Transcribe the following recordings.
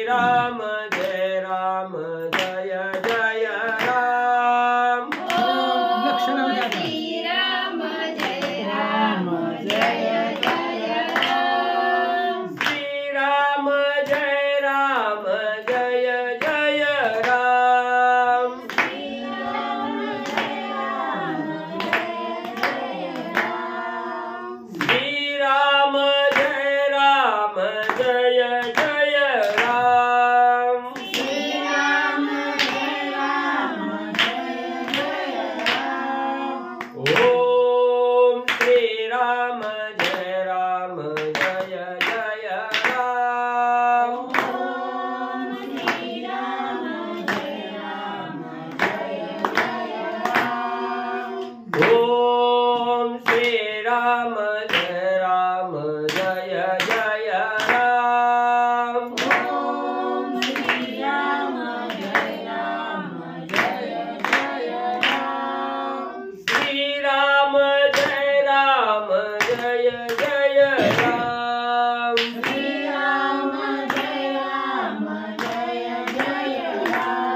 राम जय राम जय जय राम। श्री राम जय राम जय जय राम। श्री राम जय राम जय जय राम। श्री राम जय राम जय जय राम। श्री राम जय राम जय जय राम। ओम श्री राम जय राम जय जय राम। ओम श्री राम जय राम जय जय राम। ओम श्री राम जय राम जय जय राम। ओम श्री राम जय राम जय जय राम। श्री राम जय राम जय जय राम। श्री राम जय राम जय जय राम।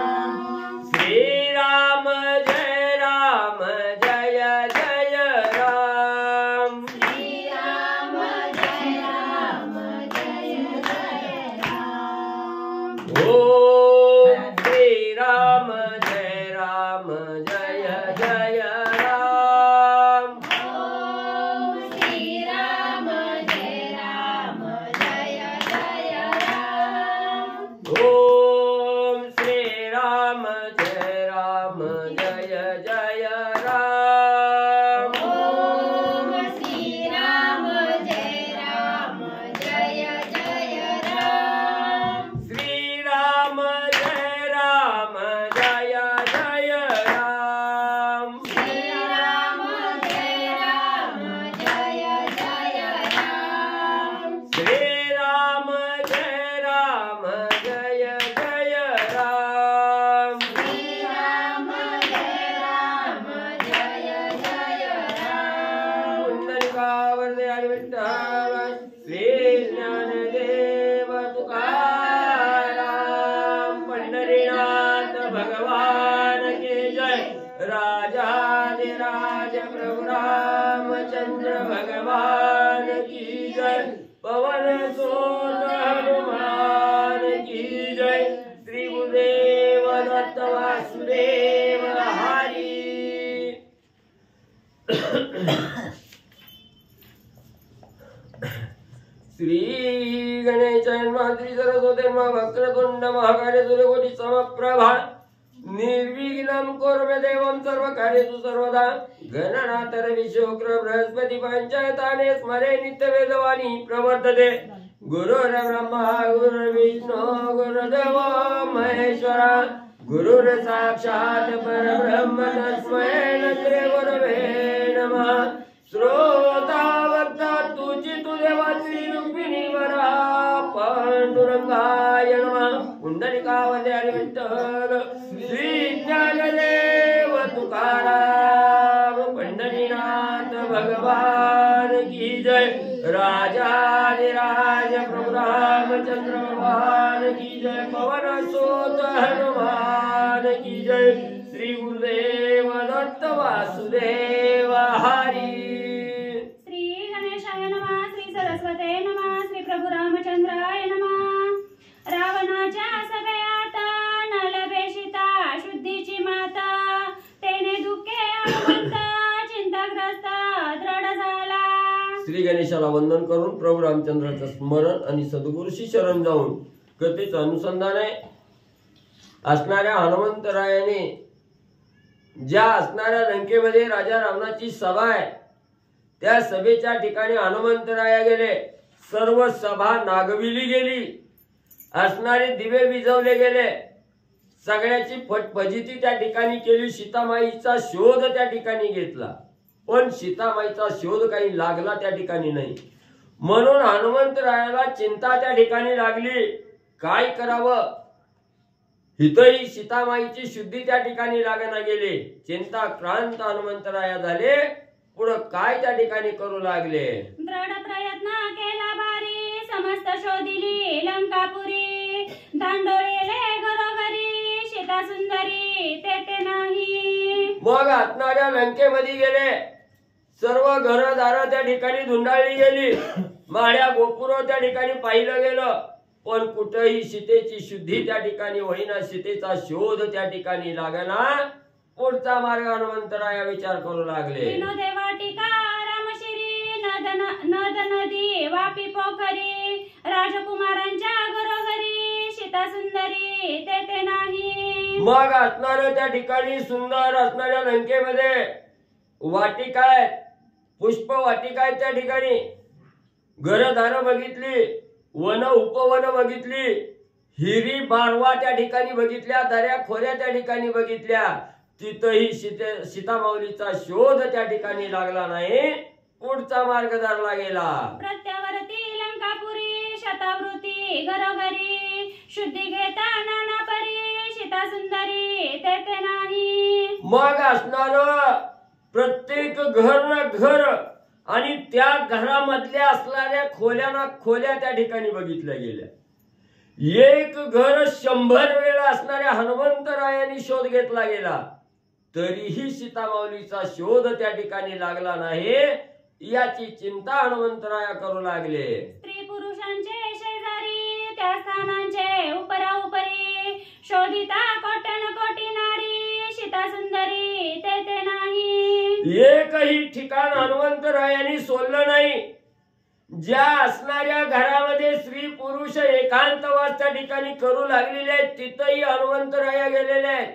श्री राम जय राम जय जय राम। श्री राम जय राम जय जय राम। ओम श्री राम जय राम जय जय राम। ओम श्री राम जय राम जय जय राम। ओम श्री राम जय राम जय जय राम। ओम श्री राम जय राम जय जय राम। श्री राम जय राम जय जय राम। श्री राम जय राम जय जय राम। श्री राम जय राम जय जय राम। श्री राम जय राम जय जय राम। पुंडलिकावरदे हरी विठ्ठल श्री ज्ञानदेव तुकाराम। पंढरीनाथ भगवान की जय। राजाधिराज प्रभु रामचंद्र भगवान की जय। पवन सुत हनुमान की जय। श्री गुरुदेव दत्त वासुदेव हरी। श्री गणेशाय नमः। श्री सरस्वती नमः। वक्रतुंड महाकाय सूर्यकोटि समप्रभा निर्विघ्नं कुरु मे देवं सर्वकार्येषु सर्वदा। गणनाथ रवि शुक्र बृहस्पति पंचायताने स्मरे नित्यवेदवाणी प्रवर्तते। गुरुर्ब्रह्मा गुरुर्विष्णु गुरुर्देव महेश्वरा। गुरुर्साक्षात् परब्रह्म तस्मै श्री गुरवे नमः। श्रोता वक्ता तुझी तुदेवा श्री रुक्मिणी वरा पांडुरंगाय नमः। पुंडलिकावरदे हरी विठ्ठल श्री ज्ञानदेव तुकाराम। पंढरीनाथ भगवान की जय। राजाधिराज प्रभु रामचंद्र भगवान की जय। पवन सुत हनुमान की जय। श्री गुरुदेव दत्त वासुदेव हरी। श्री गणेशाय नमः। श्री सरस्वते नमः। श्री प्रभु रामचंद्राय नमः। रावणाच्या सगळ्यात नलभेषिता शुद्धीची माता तेने दुःखे हनुमंत चिंताग्रस्त दृढ झाला। श्री गणेशाला वंदन करून प्रभू रामचंद्राचं स्मरण आणि सद्गुरूशी शरण जाऊन कथेचं अनुसंधान आहे। असणाऱ्या हनुमंतरायाने ज्या असणाऱ्या लंकेमध्ये राजा रावणाची सभा आहे त्या सभेच्या ठिकाणी हनुमंतराया गेले। सर्व सभा नागविली गेली। असणारे दिवे विझवले गेले। सगळ्याची फजिती त्या ठिकाणी केली। सीतामाईचा शोध त्या ठिकाणी घेतला पण सीतामाईचा शोध काही लागला त्या ठिकाणी नाही। म्हणून हनुमंतरायाला चिंता त्या ठिकाणी लागली। काय करावं? हितही सीतामाईची शुद्धी त्या ठिकाणी लागना गेली। चिंता क्रांत हनुमंतराया झाले। पुढे काय त्या ठिकाणी करू लागले? दृढ प्रयत्न केला भारी समस्त शोधिली लंकापुरी। गांडोळेले घरोघरी सीता सुंदरी तेथे नाही. मग असणाऱ्या लंकेमध्ये गेले. सर्व घरदार त्या ठिकाणी धुंडाळली गेली. माड्या गोपुर त्या ठिकाणी पाहिलं गेलं, पण कुठेही सीतेची शुद्धी त्या ठिकाणी होईना. सीतेचा शोध त्या ठिकाणी लागना. पुढचा मार्ग हनुमंतराया विचार करू लागले. विनोदे वाटिका रामशिरी नद नदी वापी पोखरी राजकुमारांच्या घरोघरी सीता सुंदरी तेथे नाही. मग असणार त्या ठिकाणी सुंदर असणाऱ्या लंकेमध्ये वाटिका आहेत, पुष्प वाटिका आहेत. त्या ठिकाणी घरदार बघितली, वन उपवन बघितली, हिरी बारवा त्या ठिकाणी बघितल्या, दऱ्या खोऱ्या त्या ठिकाणी बघितल्या. तिथंही सीता माऊलीचा शोध त्या ठिकाणी लागला नाही. पुढचा मार्ग धरला गेला. प्रत्यावर्ती लंकापुरी शतावृत्ती घरोघरी शुद्धी घेता नाना परी सीता सुंदरी तेथे नाही. मग असणार प्रत्येक घर ना घर आणि त्या घरामधल्या असणाऱ्या खोल्या खोल्या त्या ठिकाणी बघितल्या गेल्या. एक घर 100 वेळा असणाऱ्या हनुमंतरायांनी शोध घेतला गेला, तरीही सीता माऊलीचा शोध त्या ठिकाणी लागला नाही. याची चिंता हनुमंतराया करू लागले. स्त्री पुरुषांचे शेजारी त्या स्थानांचे उपरा उपरी शोधिता कोट्यान कोटी नारी सीता सुंदरी तेथे नाही. एकही ठिकाण हनुमंतरायांनी सोडलं नाही. ज्या असणाऱ्या घरामध्ये स्त्री पुरुष एकांतवास त्या ठिकाणी करू लागलेले आहेत, तिथंही हनुमंतराया गेलेले आहेत.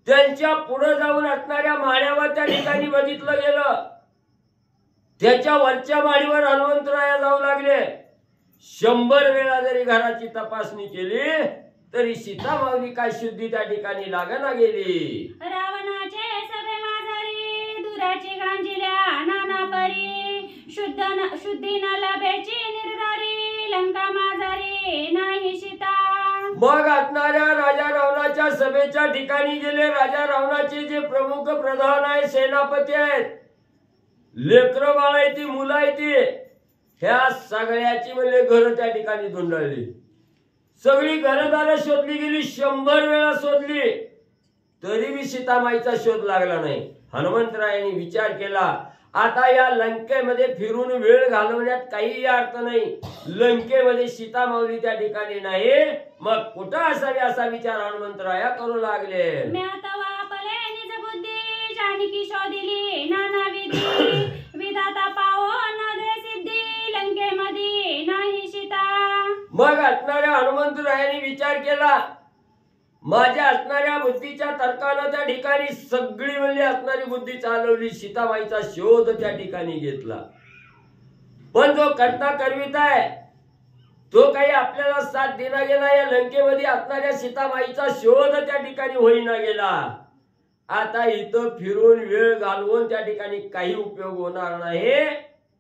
त्यांच्या पुढे जाऊन असणाऱ्या माळ्यावर त्या ठिकाणी बघितलं गेलं. त्याच्या वरच्या माळीवर हनुमंतराया जाऊ लागले. 100 वेळा जरी घराची तपासणी केली तरी सीता माऊली काय शुद्धी त्या ठिकाणी लागना गेली. रावणाचे सभे माझारी दुराची गांजिल्या नाना परी शुद्धी न लभेची निर्धारी लंका माझारी नाही सीता. मग असणाऱ्या राजा रावणाच्या सभेच्या ठिकाणी गेले. राजा रावणाचे जे प्रमुख प्रधान आहे, सेनापती आहेत, लेकरं बाळ आहे, ती मुलं आहे, ती ह्या सगळ्याची म्हणजे घर त्या ठिकाणी धुंडाळली. सगळी घरदार शोधली गेली. 100 वेळा शोधली तरी बी सीतामाईचा शोध लागला नाही. हनुमंतरायांनी विचार केला, आता या लंकेमध्ये फिरून वेळ घालवण्यात काही अर्थ नाही. लंकेमध्ये सीता माऊली त्या ठिकाणी नाही, मग कुठं असावी असा विचार हनुमंतराया करू लागले. जानकी शोधिली नाना विधी विधाता पावो न दे सिद्धी लंकेमध्ये नाही सीता. मग असणाऱ्या हनुमंतरायांनी विचार केला, माझ्या असणाऱ्या बुद्धीच्या तर्कानं त्या ठिकाणी सगळी म्हणजे असणारी बुद्धी चालवली. सीताबाईचा शोध त्या ठिकाणी घेतला. पण जो करता करविता आहे तो काही आपल्याला साथ देना गेला. या लंकेमध्ये असणाऱ्या सीताबाईचा शोध त्या ठिकाणी होईना गेला. आता इथं फिरून वेळ घालवून त्या ठिकाणी काही उपयोग होणार नाही.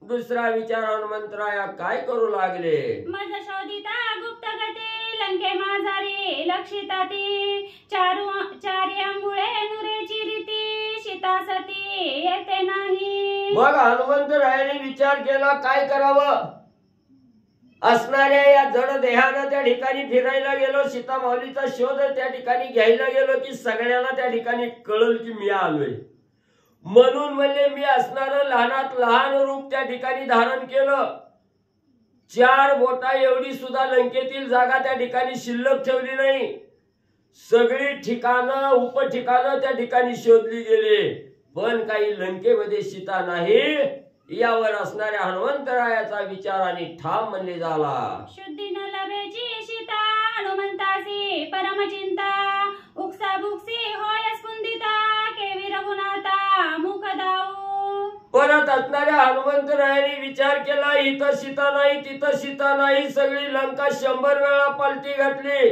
दुसरा विचार हनुमंतराया काय करू लागले. मज शोधिता गुप्त गती लंके माझारी लक्षिता ती चारी अंगुळे नुरेची रीती सीता सती येते नाही. मग हनुमंतरायाने विचार केला, काय करावं. असणाऱ्या या जड देहानं त्या ठिकाणी फिरायला गेलो, सीता माऊलीचा शोध त्या ठिकाणी घ्यायला गेलो की सगळ्यांना त्या ठिकाणी कळल की मी आलोय. म्हणून म्हणजे मी असणारं लहानात लहान रूप त्या ठिकाणी धारण केलं. 4 बोटा एवढी सुद्धा लंकेतील जागा त्या ठिकाणी शिल्लक ठेवली नाही. सगळी ठिकाणं उपठिकाणं त्या ठिकाणी शोधली गेले, पण काही लंकेमध्ये सीता नाही. यावर असणाऱ्या हनुमंतरायाचा विचार आणि ठाम म्हणले झाला. शुद्धी न लभेची सीता हनुमंतासी परमचिंता उक्सा बुक्सी होय स्पुंदिता केवी रघुनाथा मुख दाऊ. परत असणाऱ्या हनुमंतरायांनी विचार केला, इथं सीता नाही, तिथं सीता नाही. सगळी लंका 100 वेळा पलटी घातली,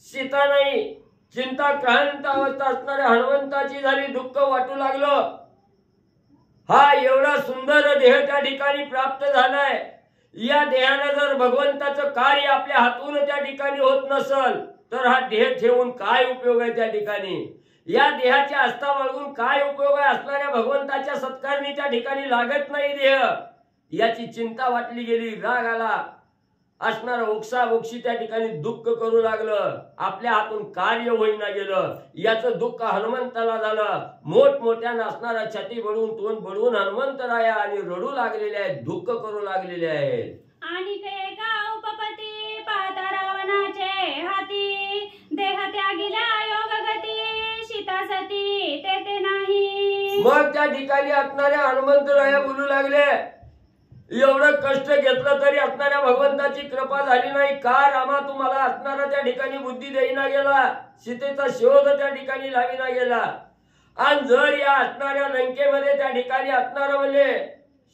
सीता नाही. चिंता क्रांत अवस्था असणाऱ्या हनुमंताची झाली. दुःख वाटू लागलं. हा एवढा सुंदर देह त्या ठिकाणी प्राप्त झालाय. या देहानं जर भगवंताचं कार्य आपल्या हातून त्या ठिकाणी होत नसल तर हा देह ठेवून काय उपयोग आहे त्या ठिकाणी. या देहाच्या आस्था बाळगून काय उपयोग आहे. असणाऱ्या भगवंताच्या सत्कारणी त्या ठिकाणी लागत नाही देह. याची चिंता वाटली गेली. राग आला. असणारा ओक्साबोक्षी त्या ठिकाणी दुःख करू लागलं, आपल्या हातून कार्य होईना गेलं. याचं दुःख हनुमंताला झालं. मोठमोठ्यानं असणारा छाती बडवून तोंड बडवून हनुमंतराया आणि रडू लागलेले आहेत, दुःख करू लागलेले आहेत. आणि एका उपपती पाहता रावणाचे हाती, देह त्यागिला योग गती, सीता सती तेथे नाही. मग त्या ठिकाणी असणाऱ्या हनुमंतराया बोलू लागले, एवढं कष्ट घेतलं तरी असणाऱ्या भगवंताची कृपा झाली नाही का रामा? तुम्हाला असणारा त्या ठिकाणी बुद्धी देईना गेला, सीतेचा शोध त्या ठिकाणी लाविना गेला. आणि जर या असणाऱ्या लंकेमध्ये त्या ठिकाणी असणारा म्हणजे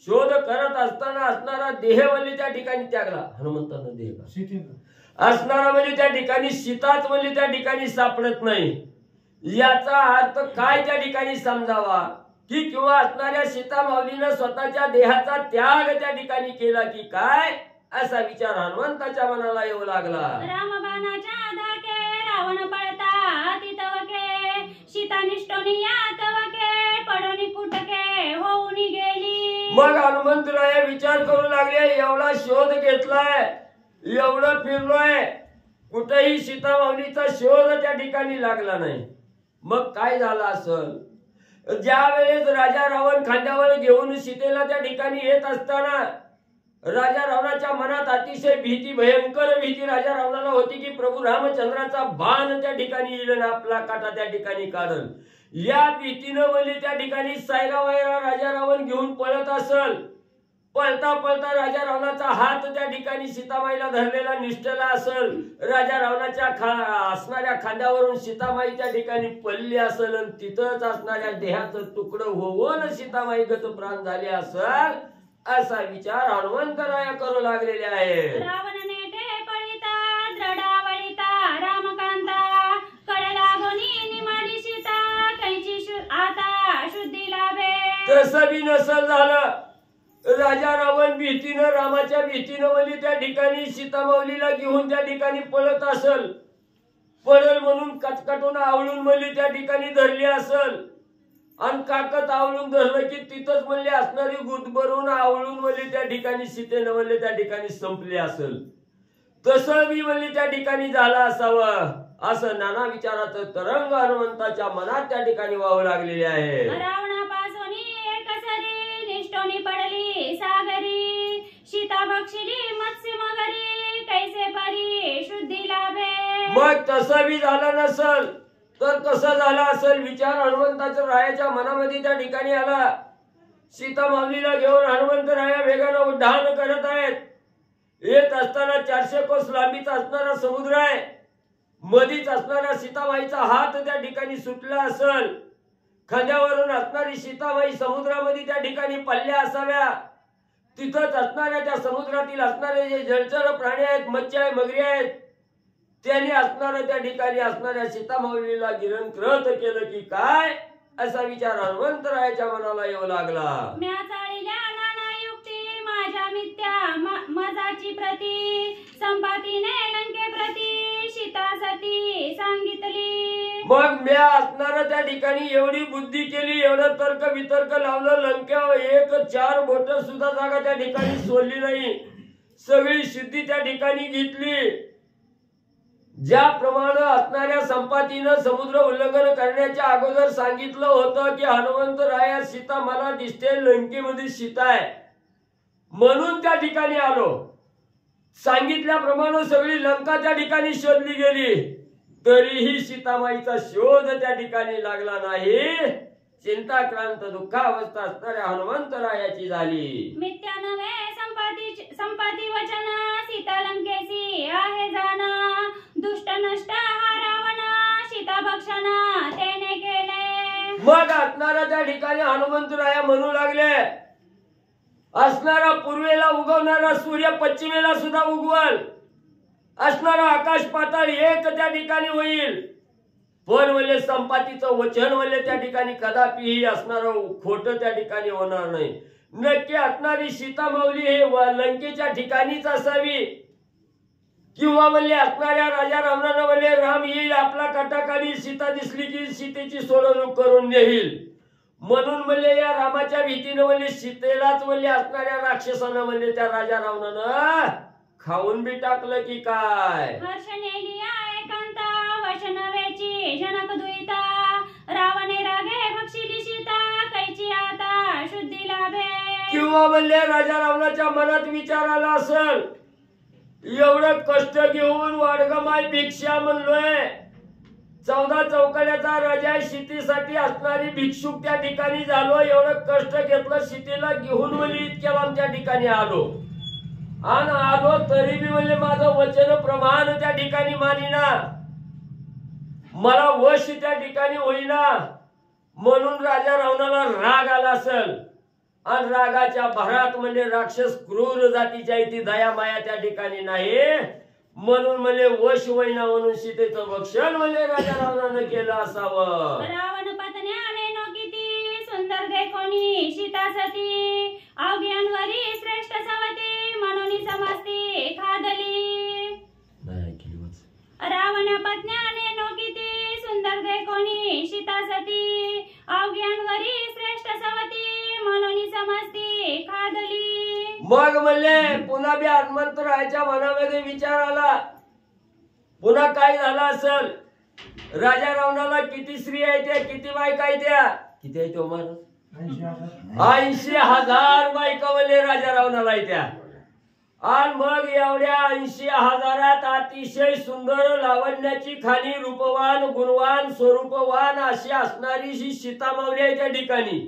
शोध करत असताना असणारा देह म्हणजे त्या ठिकाणी त्यागला, हनुमंतानं देह का असणारा म्हणजे त्या ठिकाणी सीताच म्हणजे त्या ठिकाणी सापडत नाही. याचा अर्थ काय त्या ठिकाणी समजावा की किंवा असणाऱ्या सीता माऊलीनं स्वतःच्या देहाचा त्याग त्या ठिकाणी केला की काय, असा विचार हनुमंताच्या मनाला येऊ लागला. रामबाणाच्या धाके रावण पळता तितवके, सीता निष्ठोनी यातवके, पडोनी कुटके होऊन गेली. मग हनुमंतराय विचार करू लागले, एवढा शोध घेतलाय, एवढं फिरलोय, कुठेही सीता माऊलीचा शोध त्या ठिकाणी लागला नाही. मग काय झालं असल? ज्या वेळेस राजा रावण खांद्यावर घेऊन सीतेला त्या ठिकाणी येत असताना राजा रावणाच्या मनात अतिशय भीती, भयंकर भीती राजा रावणाला होती की प्रभू रामचंद्राचा बाण त्या ठिकाणी येईल आणि आपला काटा त्या ठिकाणी काढल. या भीतीनं म्हणजे त्या ठिकाणी सायरावायरा राजा रावण घेऊन पळत असल. पळता पळता राजा रावणाचा हात त्या ठिकाणी सीतामाईला धरलेला निष्ठला असल. राजा रावणाच्या असणाऱ्या खांद्यावरून सीतामाई त्या ठिकाणी पडली असल आणि तिथंच असणाऱ्या देहाचं तुकडं होऊन सीतामाई गत प्राण झाले असल, असा विचार हनुमंतराया करू लागलेले आहे. रावणने ते पळिता द्रडावळिता रामकांता, कळ लागोनी निमाली सीता, कैची आता शुद्धी लाभे. तसं बी नसल झालं. राजा रावण भीतीनं, रामाच्या भीतीनं म्हणजे त्या ठिकाणी सीता माऊलीला घेऊन त्या ठिकाणी पळत असल. पळल म्हणून कटकटून आवळून म्हणजे त्या ठिकाणी धरली असल. आणि काकत आवळून धरलं की तिथंच म्हणले असणारी गुदभरून आवळून म्हणजे त्या ठिकाणी सीतेनं म्हणले त्या ठिकाणी संपली असल. तसं बी म्हणजे त्या ठिकाणी झालं असावं, असं नाना विचाराचं तरंग हनुमंताच्या मनात त्या ठिकाणी वाहू लागलेले आहे. रावणापासून एक सरी निष्ठोनी पडली सागरी, सीता बक्षिली मत्स्य मगरी, कैसे परी शुद्धी लाभे. मग तसं बी झालं नसल तर कसं झालं असेल विचार हनुमंताच्या रायाच्या मनामध्ये त्या ठिकाणी आला. सीता माऊलीला घेऊन हनुमंतराया वेगानं उड्डाण करत आहेत. येत असताना 400 कोस लांबीचा असणारा समुद्र आहे. मधीच असणारा सीतामाईचा हात त्या ठिकाणी सुटला असल. खांद्यावरून असणारी सीतामाई समुद्रामध्ये त्या ठिकाणी पडल्या असाव्या. तिथंच असणाऱ्या त्या समुद्रातील असणारे जे जलचर प्राणी आहेत, मच्छी आहे, मगरी आहेत, त्यांनी असणाऱ्या त्या ठिकाणी असणाऱ्या सीता माऊलीला गिरणकृत केलं की काय, असा विचार हनुमंतरायाच्या मनाला येऊ लागला. म्या चाळिल्या नाना युक्ती माझ्या मिथ्या मजाची प्रती, संपातीने लंके प्रती सीता सती सांगितली. मग म्या असणाऱ्या त्या ठिकाणी एवढी बुद्धी केली, एवढं तर्क वितर्क लावलं, लंक्यावर एक 4 बोट सुद्धा जागा त्या ठिकाणी सोडली नाही. सगळी सिद्धी त्या ठिकाणी घेतली. ज्याप्रमाणे असणाऱ्या संपातीनं समुद्र उल्लंघन करण्याच्या अगोदर सांगितलं होतं की हनुमंतराया सीता मला दिसते, लंकेमध्ये सीता आहे म्हणून त्या ठिकाणी आलो. सांगितल्याप्रमाणे सगळी लंका त्या ठिकाणी शोधली गेली, तरीही सीतामाईचा शोध त्या ठिकाणी लागला नाही. चिंताक्रांत दुःखावस्था असणाऱ्या हनुमंतरायाची झाली. मिथ्या नव्हे संपाती वचन, सीता लंकेसी आहे जाना, दुष्ट नष्ट हा रावण, सीता भक्षण त्याने केले. मग असणारा त्या ठिकाणी हनुमंतराया म्हणू लागले, असणारा पूर्वेला उगवणारा सूर्य पश्चिमेला सुद्धा उगवल, असणारा आकाश पाताळ एक त्या ठिकाणी होईल, पण वल्ले संपातीचं वचन वल्ले त्या ठिकाणी कदापिही असणारं खोटं त्या ठिकाणी होणार नाही. नक्की असणारी सीता माऊली हे लंकेच्या ठिकाणीच असावी, किंवा वल्ले असणाऱ्या राजा रावणानं वल्ले राम येईल आपला काटाकाढी, सीता दिसली की सीतेची सोडवणूक करून नेईल म्हणून म्हणले या रामाच्या भीतीनं म्हणले सीतेलाच म्हणले असणाऱ्या राक्षसानं म्हणले त्या राजा रावणानं खाऊन बी टाकलं की काय? हर्ष नेलिया एकांता वचन वेची जनक दुईता रावणे रागे भक्षिली सीता कैची आता शुद्धी लाभे. किंवा म्हणले राजा रावणाच्या मनात विचार आला असेल, एवढं कष्ट घेऊन वाडगमाय भिक्षा म्हणलोय, 14 चौकड्याचा राजा शेतीसाठी असणारी भिक्षुक त्या ठिकाणी झालो, एवढं कष्ट घेतलं शेतीला घेऊन म्हणले इतक्या लांब त्या ठिकाणी आलो आणि आलो तरी बी म्हणले माझं वचन प्रमाण त्या ठिकाणी मानिना, मला वश त्या ठिकाणी होईना, म्हणून राजा रावणाला राग आला असेल आणि रागाच्या भरात म्हणजे राक्षस क्रूर जातीच्या इथे दया माया त्या ठिकाणी नाही, म्हणून म्हणजे वश होईना म्हणून सीतेचं भक्षण म्हणजे राजा रावणानं केलं असावं. रावण पत्न्याने नो किती सुंदर देखोनी सीता सती अवघ्यांवरी श्रेष्ठ सवती म्हणून समजती खादली. रावण पत्न्याने नो किती सुंदर देखोनी सीता सती अवघ्यांवरी श्रेष्ठ सवती म्हणून समजती खादली. मग म्हणले पुन्हा बी हनुमंतरायाच्या मनामध्ये विचार आला, पुन्हा काय झालं असेल, राजा रावणाला किती स्त्री आहे त्या, किती बायका आहे त्या, किती आहे तो महाराज? 80,000 बायका म्हणले राजा रावणाला आहे त्या. आणि मग एवढ्या 80,000 अतिशय सुंदर लावण्याची खाणी रूपवान गुणवान स्वरूपवान अशी असणारी ही सीता मावली आहे त्या ठिकाणी,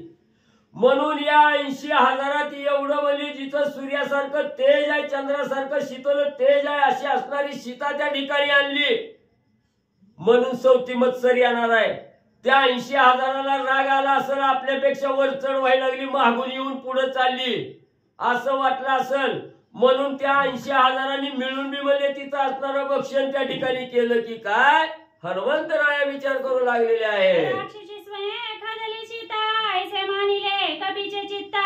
म्हणून या 80,000 एवढं म्हणजे जिथं सूर्यासारखं तेज आहे, चंद्रासारखं शीतल तेज आहे अशी असणारी सीता त्या ठिकाणी आणली, म्हणून 34 मत्सर येणार आहे. त्या 80,000ला राग आला असेल, आपल्यापेक्षा वर चढ व्हायला लागली, मागून येऊन पुढे चालली असं वाटलं असेल, म्हणून त्या 80,000 मिळून बी म्हणले तिथं असणारं भक्षण त्या ठिकाणी केलं की काय, हनुमंतराया विचार करू लागलेले आहे. राक्षसी स्वयं खादली सीता ऐसे मानिले कपीचे चित्ता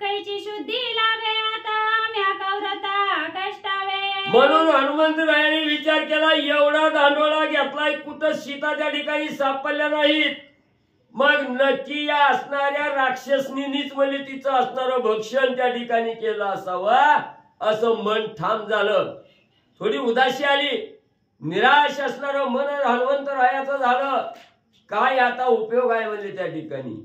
कैची शुद्धी लाभे आता म्या कौरता कष्टावे. म्हणून हनुमंतरायाने विचार केला, एवढा दांडोळा घेतलाय, कुठं सीता त्या ठिकाणी सापडल्या नाहीत, मग नक्की या असणाऱ्या राक्षसनीच म्हणजे तिचं असणारं भक्षण त्या ठिकाणी केलं असावं, असं मन ठाम झालं. थोडी उदासी आली, निराश असणारं मन हनुमंतरायाचं झालं. काय आता उपयोग आहे म्हणजे त्या ठिकाणी,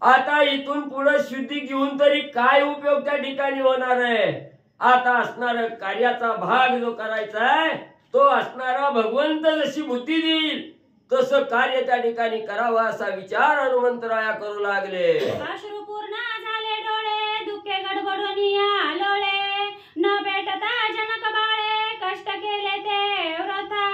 आता इथून पुढे शुद्धी घेऊन तरी काय उपयोग त्या ठिकाणी होणार आहे. आता असणारा कार्याचा भाग जो करायचा आहे तो असणारा भगवंत जशी बुद्धी देईल तसं कार्य त्या ठिकाणी करावं असा विचार हनुमंतराया करू लागले. अश्रुपूर्ण झाले डोळे दुःखे गडबडूनिया लोळे न भेटता जनक बाळे कष्ट केले ते व्रता.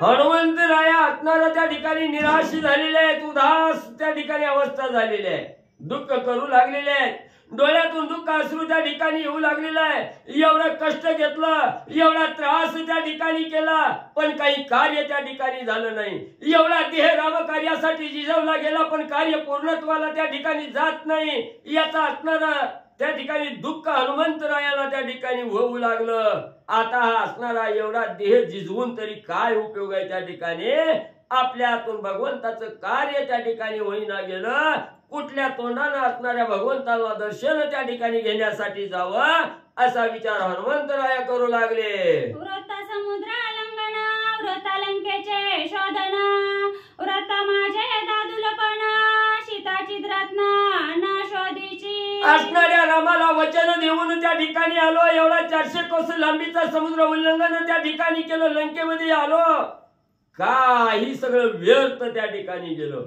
हनुमंतराया असणारा त्या ठिकाणी निराश झालेले आहेत, उदास त्या ठिकाणी अवस्था झालेली आहे, दुःख करू लागलेले आहेत, डोळ्यातून दुःख अश्रू त्या ठिकाणी येऊ लागलेलं आहे. एवढं कष्ट घेतलं, एवढा त्रास त्या ठिकाणी केला, पण काही कार्य त्या ठिकाणी झालं नाही. एवढा देह राम कार्यासाठी जिजवला गेला, पण कार्य पूर्णत्वाला त्या ठिकाणी जात नाही. याचा असणारा त्या ठिकाणी दुःख हनुमंतरायाला त्या ठिकाणी होऊ लागलं. आता हा असणारा एवढा देह जिजवून तरी काय उपयोग आहे त्या ठिकाणी, आपल्या हातून भगवंताचं कार्य त्या ठिकाणी होईना गेलं. कुठल्या तोंडाने असणाऱ्या भगवंताला दर्शन त्या ठिकाणी घेण्यासाठी जावं असा विचार हनुमंतराया करू लागले. व्रता समुद्र लंघन व्रता लंकेचे शोधन व्रता माझे दादुलपण सीताची रत्न न शोधीची. असणाऱ्या रामाला वचन देऊन त्या ठिकाणी आलो, एवढा 400 कोस लांबीचा समुद्र उल्लंघन त्या ठिकाणी केलं, लंकेमध्ये आलो, काही सगळं व्यर्थ त्या ठिकाणी गेलं.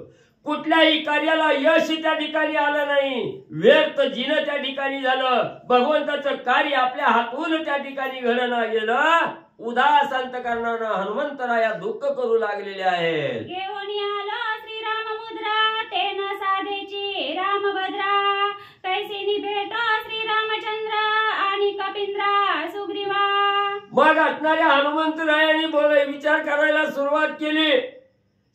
कुठल्याही कार्याला यश त्या ठिकाणी आलं नाही, व्यर्थ जिनं त्या ठिकाणी झालं. भगवंताचं कार्य आपल्या हातून त्या ठिकाणी घडणं गेलं. उदास अंतकरणानं हनुमंतराया दुःख करू लागलेले आहेत. घेऊन आलो श्रीराम मुद्रा ते न साधेची रामभद्रा कैसी भेटो श्रीरामचंद्र आणि कपिंद्रा सुग्रीवा. मग असणाऱ्या हनुमंतरायाने विचार करायला सुरुवात केली.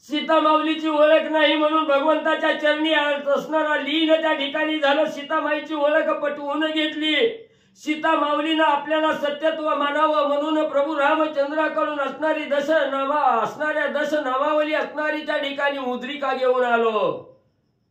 सीता माऊलीची ओळख नाही म्हणून भगवंताच्या चरणी असणारा लीन त्या ठिकाणी झालं. सीतामाईची ओळख पटवून घेतली. सीता माऊलीनं आपल्याला सत्यत्व मानावं म्हणून प्रभू रामचंद्राकडून असणारी असणाऱ्या 10 नामावली असणारी त्या ठिकाणी मुद्रिका घेऊन आलो.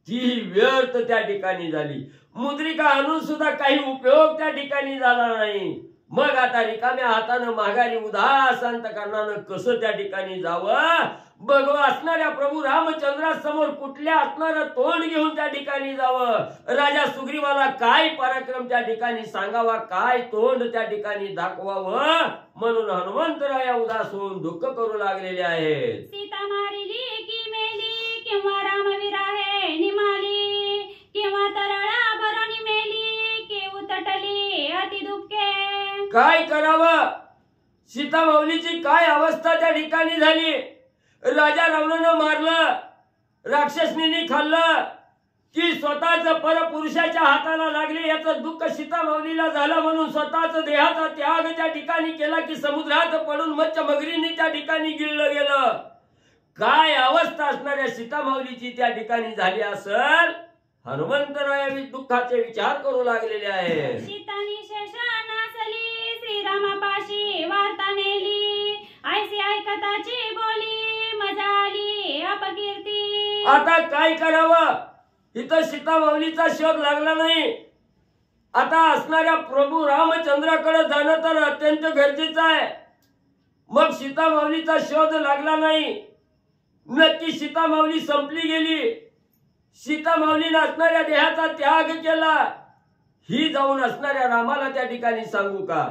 ती व्यर्थ त्या ठिकाणी झाली. मुद्रिका आणून सुद्धा काही उपयोग त्या ठिकाणी झाला नाही. मग आता रिकाम्या हातानं माघारी उदास अंतकरणानं कसं त्या ठिकाणी जावं, भगवा असणाऱ्या प्रभू रामचंद्रासमोर कुठल्या असणारं तोंड घेऊन त्या ठिकाणी जावं, राजा सुग्रीवाला काय पराक्रम त्या ठिकाणी सांगावा, काय तोंड त्या ठिकाणी दाखवावं, म्हणून हनुमंतराया उदास होऊन दुःख करू लागलेले आहेत. सीता मारिली की मेली, किंवा रामवीर आहे निमाली, किंवा तरळा भरणी मेली, की उतटली अति दुःखे. काय करावं, सीता माऊलीची काय अवस्था त्या ठिकाणी झाली. राजा रावणानं मारलं, राक्षसनींनी खाल्लं, की स्वतःच परपुरुषाच्या हाताला लागले याचं दुःख सीता माऊलीला झालं, म्हणून स्वतःच देहाचा त्याग त्या ठिकाणी केला, की समुद्रात पडून मच्छी मगरींनी त्या ठिकाणी गिळलं गेलं. काय अवस्था असणाऱ्या सीता माऊलीची त्या ठिकाणी झाली असेल, हनुमंतराया दुःखाचे विचार करू लागलेले आहे. सीतानी शेष नासली, श्रीरामापाशी वार्ता नेली, ऐसी ऐकताची बोली, मजा आली अपकीर्ती. आता काय करावं, इथं सीता माऊलीचा शोध लागला नाही. आता असणाऱ्या प्रभू रामचंद्राकडे जाणं तर अत्यंत गरजेचं आहे. मग सीता माऊलीचा शोध लागला नाही, नक्की सीता माऊली संपली गेली, सीता माऊलीने असणाऱ्या देहाचा त्याग केला, ही जाऊन असणाऱ्या रामाला त्या ठिकाणी सांगू का,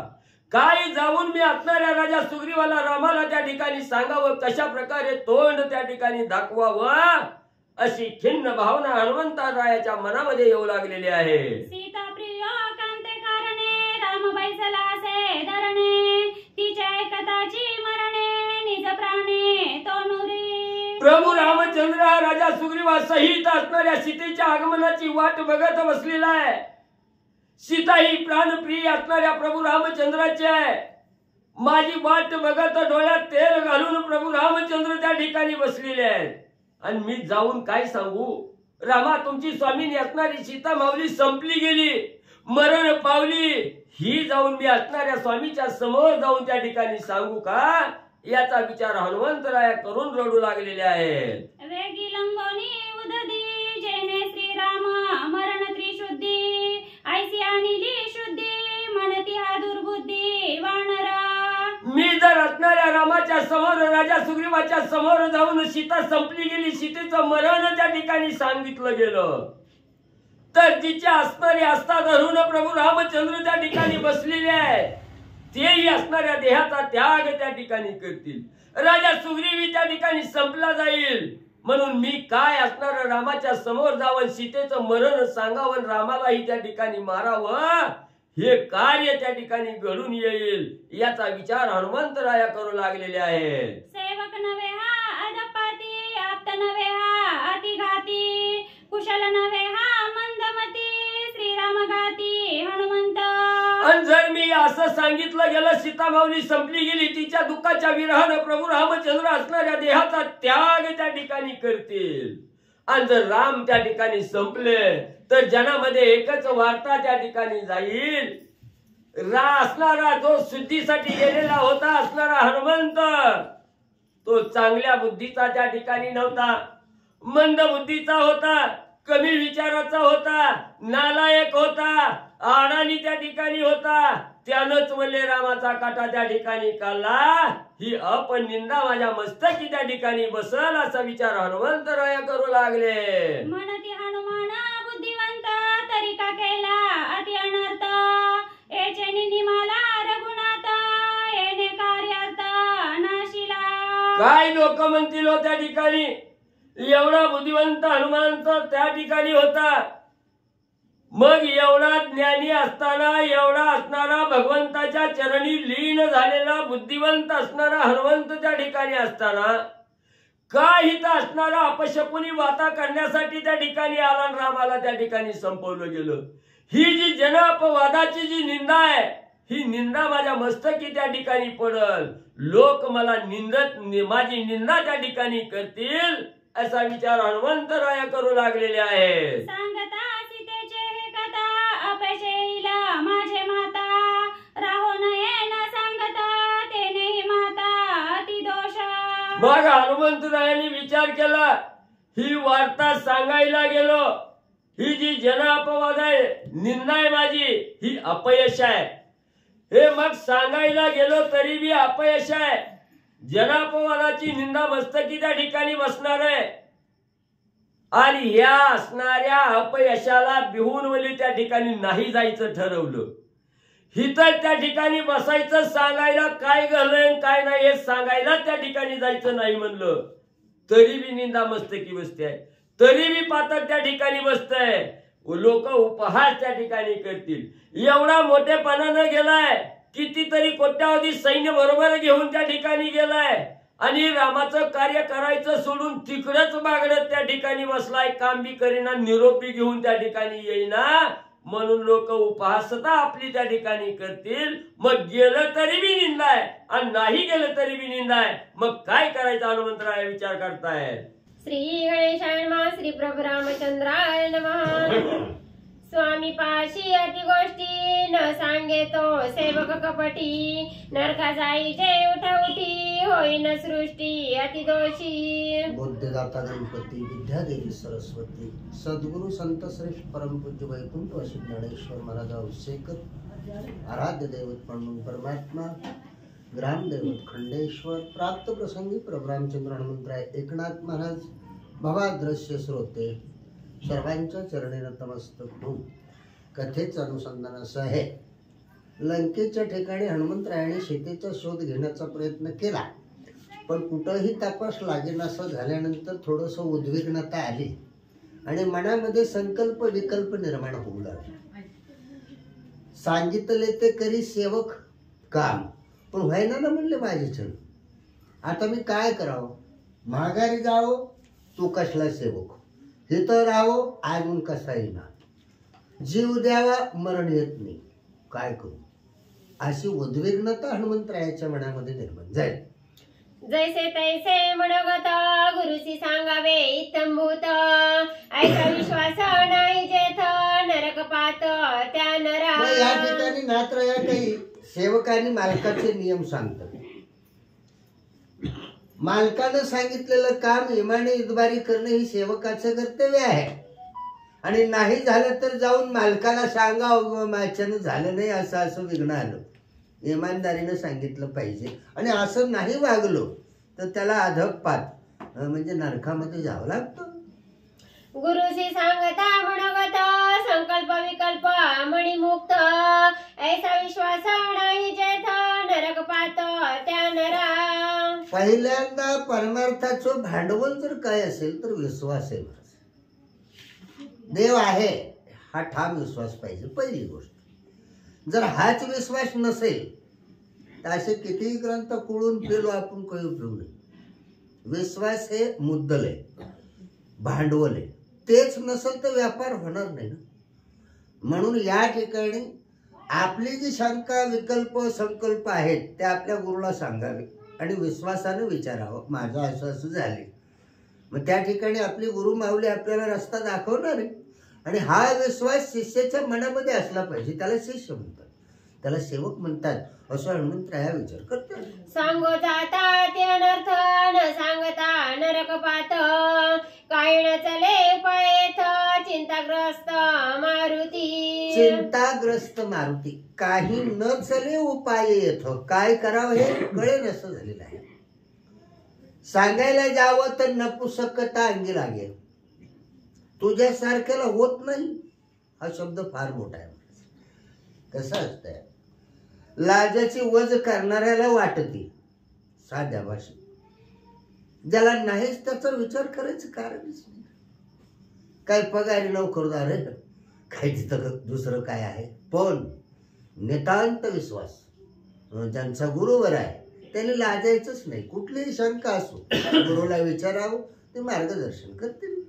काय जाऊन मी असणाऱ्या राजा सुग्रीवाला रामाला त्या ठिकाणी सांगावं, कशा प्रकारे तोंड त्या ठिकाणी दाखवावं, अशी खिन्न भावना हनुमंतरायाच्या मनामध्ये येऊ लागलेली आहे. सीता प्रिय कांते कारणे, राम बैसला असे धरणे, तिच्या ऐकताची मरणे, निज प्राणे तोनुरी. प्रभू रामचंद्र हा राजा सुग्रीवा सहित असणाऱ्या सीतेच्या आगमनाची वाट बघत बसलेला आहे. सीता ही प्राणप्रिय असणाऱ्या प्रभू रामचंद्राची आहे. माझी वाट बघत डोळ्यात तेल घालून प्रभू रामचंद्र त्या ठिकाणी बसलेले आहेत, आणि मी जाऊन काय सांगू, रामा तुमची स्वामीनी असणारी सीता माऊली संपली गेली, मरण पावली, ही जाऊन मी असणाऱ्या स्वामीच्या समोर जाऊन त्या ठिकाणी सांगू का, याचा विचार हनुमंतराया करून रडू लागलेले आहेत. वेगी लंगोनी उददी, जेणे श्रीराम मरण त्रिशुद्धी, ऐसी आणिली शुद्धी, म्हणती हा दुर्बुद्धी वानरा. मी जर असणाऱ्या रामाच्या समोर राजा सुग्रीवाच्या समोर जाऊन सीता संपली गेली, सीतेचं मरण त्या ठिकाणी सांगितलं गेलं, तर तिच्या असणारे आस्था धरून प्रभू रामचंद्र त्या ठिकाणी बसलेले आहेत, तेही असणाऱ्या देहाचा त्याग त्या ठिकाणी करतील, राजा सुग्रीवी त्या ठिकाणी संपला जाईल, म्हणून मी काय असणार रामाच्या समोर जावं, सीतेचं मरण सांगावं, रामालाही त्या ठिकाणी मारावं, हे कार्य त्या ठिकाणी घडून येईल, याचा विचार हनुमंतराया करू लागलेले आहेत. सेवक नव्हे हा अदपाती, आप्त नव्हे हा अतिघाती, कुशल नव्हे हा मंदमती, श्रीराम घाती हनुमंत. आणि जर मी असं सांगितलं गेलं, सीता माऊली संपली गेली, तिच्या दुःखाच्या विरहानं प्रभू रामचंद्र असणाऱ्या देहाचा त्याग त्या ठिकाणी करतील, आणि जर राम त्या ठिकाणी संपले, तर जनामध्ये एकच वार्ता त्या ठिकाणी जाईल, असणारा जो शुद्धीसाठी गेलेला होता असणारा हनुमंत, तो चांगल्या बुद्धीचा त्या ठिकाणी नव्हता, मंद बुद्धीचा होता, कमी विचाराचा होता, नालायक होता, अडाणी त्या ठिकाणी होता, त्यानंच मल्ले रामाचा काटा त्या ठिकाणी काढला, ही अपनिंदा माझ्या मस्तकी त्या ठिकाणी बसल, असा विचार हनुमंतराया करू लागले. म्हणती हनुमान बुद्धिवंत, तरी का केला अति अनर्थ, एचेनी निमाला रघुनाथ, येणे कार्यार्थ नाशिला. काय लोक म्हणतील हो त्या ठिकाणी, एवढा बुद्धिवंत हनुमंत त्या ठिकाणी होता, मग एवढा ज्ञानी असताना, एवढा असणारा भगवंताच्या चरणी लीन झालेला बुद्धिवंत असणारा हनुमंत त्या ठिकाणी असताना, का हित असणारा अपशकुनी वाता करण्यासाठी त्या ठिकाणी आला, रामाला त्या ठिकाणी संपवलं गेलं. ही जी जन अपवादाची जी निंदा आहे, ही निंदा माझ्या मस्तकी त्या ठिकाणी पडल, लोक मला माझी निंदा त्या ठिकाणी करतील, असा विचार हनुमंतराया करू लागलेले आहे. सांगता सीतेचे हे कथा, अपशेला माझे माता, राहो नये न सांगता, तेनेही माता अति दोष. मग हनुमंतरायांनी विचार केला, ही वार्ता सांगायला गेलो, ही जी जन अपवाद आहे, निंदा आहे माझी, ही अपयश आहे, हे मग सांगायला गेलो तरी बी अपयश आहे. जनापवादाची निंदा मस्तकी त्या ठिकाणी बसणार आहे आणि या असणाऱ्या अपयशाला भिवून वली त्या ठिकाणी नाही जायचं ठरवलं. हिथं त्या ठिकाणी बसायचं, सांगायला काय घडलंय काय नाही हे सांगायला त्या ठिकाणी जायचं नाही म्हणलं तरी बी निंदा मस्तकी बसते आहे, तरी बी पातक त्या ठिकाणी बसतंय. लोक उपहास त्या ठिकाणी करतील. एवढा मोठेपणानं गेलाय, कितीतरी कोट्यावधी सैन्य बरोबर घेऊन त्या ठिकाणी गेलाय आणि रामाचं कार्य करायचं सोडून तिकडच मागणं त्या ठिकाणी बसलाय. काम बी करीना, निरोपी घेऊन त्या ठिकाणी येईना म्हणून लोक उपहासता आपली त्या ठिकाणी करतील. मग गेलं तरी बी निंदाय आणि नाही गेलं तरी बी निंदाय. मग काय करायचं हनुमंतराय विचार करताय. श्री गणेशाय नमः. श्री प्रभू रामचंद्राय नमः. स्वामी पाशी अति गोष्टी न सांगे तो सेवक कपटी. नरका जाईचे उठा होईन सृष्टी अति दोषी. बुद्धिदाता गणपती विद्यादेवी सरस्वती सद्गुरु संत श्रेष्ठ परमपूज्य वैकुंठवासी ज्ञानेश्वर महाराज अवसेकर आराध्य दैवत म्हणून परमात्मा ग्रामदैवत खंडेश्वर प्राप्त प्रसंगी प्रभू रामचंद्र हनुमंतराय एकनाथ महाराज भवादृश्य श्रोते सर्वांच्या चरणी नतमस्तक होऊन कथेचं अनुसंधान असं आहे. लंकेच्या ठिकाणी हनुमंतरायाने सीतेचा शोध घेण्याचा प्रयत्न केला पण कुठंही तपास लागेनासं झाल्यानंतर थोडंसं उद्विग्नता आली आणि मनामध्ये संकल्प विकल्प निर्माण होऊ लागले. सांगितले ते करी सेवक काम, पण व्हायना ना म्हणले माझे छळ. आता मी काय करावं? माघारी जावं, तू कसला सेवक, हे तर राहावं, अजून कसा येणार, जीव द्यावा, मरण येत नाही, काय करू? अशी उद्विग्नता हनुमंतरायाच्या मनामध्ये निर्माण झाली. जैसे तैसे मनोगत गुरुसी सांगावे इत्तंभूत. ऐसा विश्वास नाही जेथ नरक पात त्या नरा. या ठिकाणी नात्र या काही सेवकांनी मालकाचे नियम सांगतात. मालकानं सांगितलेलं काम इमाने इतबारी करणे ही सेवकाचं कर्तव्य आहे आणि नाही झालं तर जाऊन मालकाला सांगा माझ्यानं झालं नाही असं विघ्न आलं. इमानदारीनं सांगितलं पाहिजे आणि असं नाही वागलो तर त्याला अधःपात म्हणजे नरकामध्ये जावं लागतं. गुरुसी सांगता मनोगत संकल्प विकल्प मणिमुक्त. ऐसा विश्वास नाही जेथ नरक पात त्या नरा. पहिल्यांदा परमार्थाचं भांडवल जर काय असेल तर विश्वास आहे. देव आहे हा ठाम विश्वास पाहिजे पहिली गोष्ट. जर हाच विश्वास नसेल तर असे कितीही ग्रंथ कुळून पेलो आपण काही उपयोग नाही. विश्वास हे मुद्दल आहे, भांडवल आहे. तेच नसेल तर व्यापार होणार नाही ना. म्हणून या ठिकाणी आपली जी शंका विकल्प संकल्प आहेत ते आपल्या गुरुला सांगावे आणि विश्वासाने विचारावं माझं असं असं झाले. मग त्या ठिकाणी आपली गुरु माऊली आपल्याला रस्ता दाखवणार आहे आणि हा विश्वास शिष्याच्या मनामध्ये असला पाहिजे. त्याला शिष्य म्हणतात, त्याला सेवक म्हणतात असं हनुमंतराया विचार करतात. सांगो जाता ते अनर्थ न सांगता नरक पात. काय न चले उपायेथ चिंताग्रस्त मारुती. चिंताग्रस्त मारुती काही न चले उपाय येथ. काय करावं हे कळे नसं झालेलं आहे. सांगायला जावं तर नपुसकता अंगी लागेल. तुझ्यासारख्याला होत नाही हा शब्द फार मोठा आहे. कसं असतंय, लाजाची वज करणाऱ्याला वाटते साध्या भाषेत, ज्याला नाहीच त्याचा विचार करायचं कारणच नाही. काय पगारी नोकरदार आहे, काय तिथं दुसरं काय आहे. पण नितांत विश्वास ज्यांचा गुरुवर आहे त्याने लाजायचंच नाही. कुठलीही शंका असो गुरुला विचारावं, ते मार्गदर्शन करतील.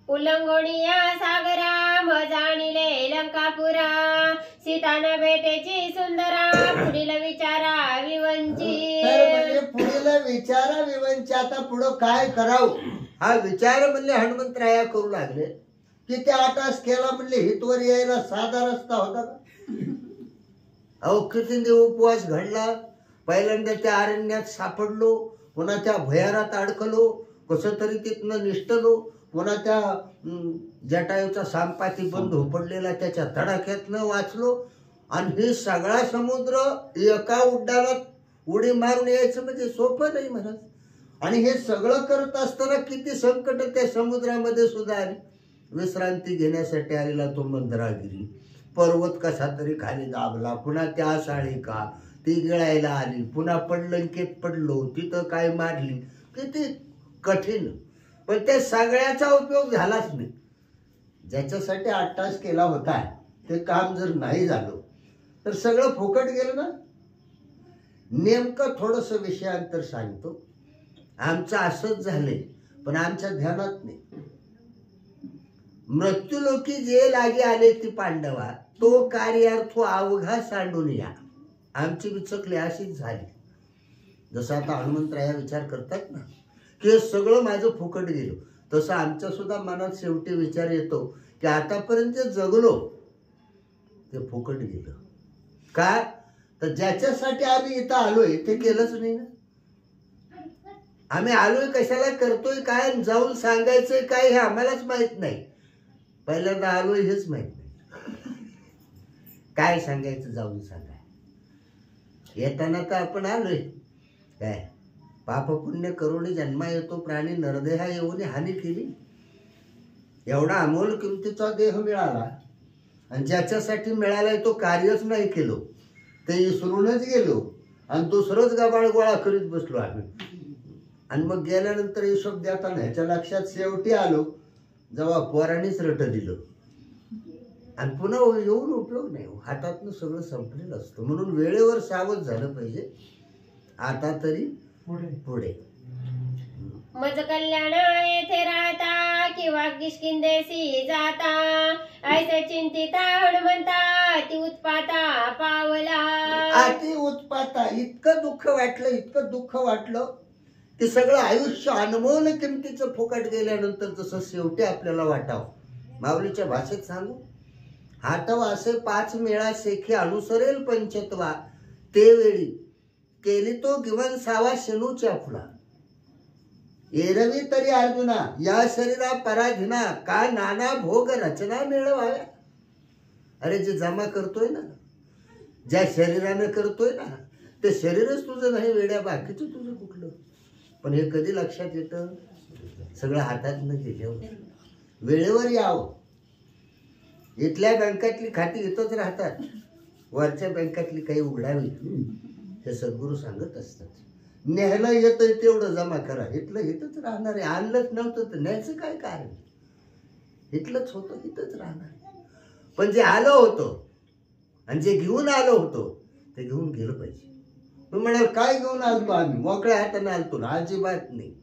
उल्लंघोनिया सागरा म जाणिले लंकापुरा. सीतान भेटेची सुंदरा पुढील विचारा विवंची. म्हणजे पुढील विचारा विवंची. आता पुढं काय करावं हा विचार म्हणले हनुमंतराया करू लागले की त्या आटास केला म्हणले हितवर यायला साधा रस्ता होता का? अहो किती उपवास घडला. पहिल्यांदा त्या अरण्यात सापडलो, पुन्हा त्या भयारात अडकलो, कसं तरी तिथनं निष्ठलो, पुन्हा त्या जटायूचा सांपाती बंद उपडलेला त्याच्या तडाख्यातनं वाचलो आणि हे सगळा समुद्र एका उड्डाणात उडी मारून यायचं म्हणजे सोपं नाही महाराज. आणि हे सगळं करत असताना किती संकट त्या समुद्रामध्ये सुद्धा आली. विश्रांती घेण्यासाठी आलेला तो मंदरागिरी, पर्वत कसा तरी खाली दाबला, पुन्हा त्या साळिका ती गिळायला आली, पुन्हा पडलंकेत पडलो, तिथं काय मारली, किती कठीण. पण त्या सगळ्याचा उपयोग झालाच नाही. ज्याच्यासाठी 8 तास केला होता ते काम जर नाही झालं तर सगळं फुकट गेलं ना. नेमकं थोडस विषयांतर सांगतो. आमचं असंच झालंय पण आमच्या ध्यानात नाही. मृत्यूलोकी जे लागे आले ती पांडवा, तो कार्यार्थो अवघा सांडून या. आमची विचकली अशीच झाली. जसं आता हनुमंतराया विचार करतात ना की हे सगळं माझं फुकट गेलं, तसं आमच्या सुद्धा मनात शेवटी विचार येतो की आतापर्यंत जे जगलो ते फुकट गेलं. का तर ज्याच्यासाठी आम्ही इथं आलोय ते केलंच नाही ना. आम्ही आलोय कशाला, करतोय काय, जाऊन सांगायचंय काय हे आम्हालाच माहित नाही. पहिल्यांदा आलोय हेच माहित नाही. काय सांगायचं जाऊन सांगा. येताना तर आपण आलोय काय, पाप पुण्य करुणी जन्मा येतो प्राणी, नरदेहा येऊन हानी केली. एवढा अमोल किमतीचा देह मिळाला आणि ज्याच्यासाठी मिळालाय तो कार्यच नाही केलो, ते इसरूनच गेलो आणि दुसरंच गबाळ गोळा करीत बसलो आम्ही. आणि मग गेल्यानंतर हिशोब देताना ह्याच्या लक्षात शेवटी आलो जेव्हा पोरांनीच रट दिलं आणि पुन्हा येऊन उपयोग नाही. हातातनं सगळं संपलेलं असतं. म्हणून वेळेवर सावध झालं पाहिजे. आता तरी पुढे मज कल्याण येथे राहता किंवा किष्किंदेसी जाता, ऐसे चिंतिता हनुमंता अति उत्पाता पावला. अति उत्पाता, इतकं दुःख वाटलं, इतकं दुःख वाटलं ते सगळं आयुष्य अनमोल किमतीचं फुकट गेल्यानंतर जसं शेवटी आपल्याला वाटावं. माऊलीच्या भाषेत सांगू, हातव असे 5 मेळा शेखे अनुसरेल पंचत्वा, ते वेळी केली तो गिवन सावा शेनूच्या फुला. एरवी तरी अर्जुना या शरीरा पराधीना, का नाना भोग रचना मिळवाव्या. अरे जे जमा करतोय ना, ज्या शरीरानं करतोय ना, ते शरीरच तुझं नाही वेड्या, बाकीचं तुझं कुठलं. पण हे कधी लक्षात येतं, सगळं हातातनं गेल्यावर. वेळेवर यावं. इथल्या बँकातली खाती इथंच राहतात, वरच्या बँकातली काही उघडावी हे सद्गुरू सांगत असतात. न्यायला येतंय तेवढं जमा करा, इथलं इथंच राहणार आहे. आणलंच नव्हतं तर न्यायचं काय कारण, इथलंच होतं इथंच राहणार. पण जे आलं होतं आणि जे घेऊन आलो होतो ते घेऊन गेलं पाहिजे. तू म्हणाल काय घेऊन आलतो आम्ही, मोकळ्या हाताने आलतो ना, अजिबात नाही.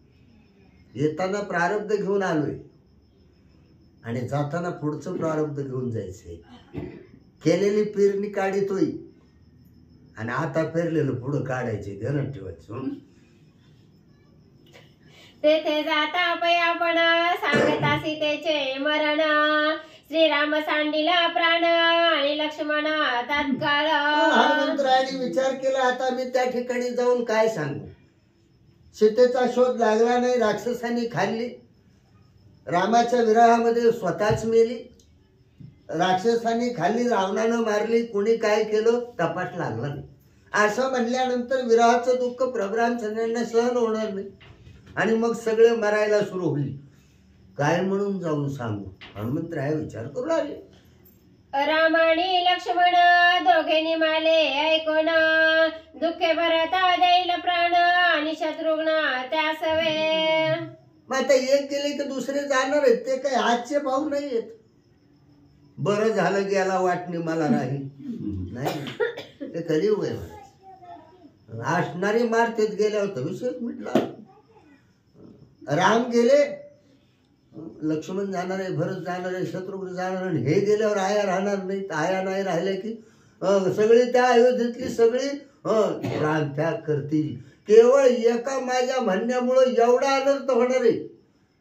येताना प्रारब्ध घेऊन आलोय आणि जाताना पुढचं प्रारब्ध घेऊन जायचंय. केलेली पेरणी काढितोय आणि आता पेरलेलं पुढं काढायचे, ध्यानात ठेवायचं. तेथे जाता पयापण सांगता सीतेचे मरण, श्रीराम सांडिला प्राण आणि लक्ष्मण तात्काळ. हनुमंतरायाने विचार केला आता मी त्या ठिकाणी जाऊन काय सांगू. सीतेचा शोध लागला नाही, राक्षसांनी खाल्ली, रामाच्या विरहामध्ये स्वतःच मेली, राक्षसांनी खाल्ली, रावणानं मारली, कुणी काय केलं तपास लागला नाही. असं म्हणल्यानंतर विरहाचं दुःख प्रभुरामचंद्रांना सहन होणार नाही आणि मग सगळे मरायला सुरू होईल. काय म्हणून जाऊन सांगू. हनुमंतराय विचार करू लागले. रामाणी लक्ष्मण दोघे निमाले ऐकून, दुःखे भरता देईल प्राण आणि शत्रुघ्न त्यास वे. मग आता एक गेले की दुसरे जाणार आहेत, ते काही आजचे भाव नाही आहेत. बरं झालं गेला वाटणी मला राहील नाही, ते कलियुग आहे. असणारी मारतीत गेल्या होतं विषयच मिटला. राम गेले, लक्ष्मण जाणार आहे, भरत जाणार आहे, शत्रुघ्न जाणार आहे. हे गेल्यावर आया राहणार नाही. आया नाही राहिले की सगळी त्या अयोध्येतली सगळी प्राणत्याग करतील. केवळ एका माझ्या म्हणण्यामुळे एवढा अनर्थ होणार आहे.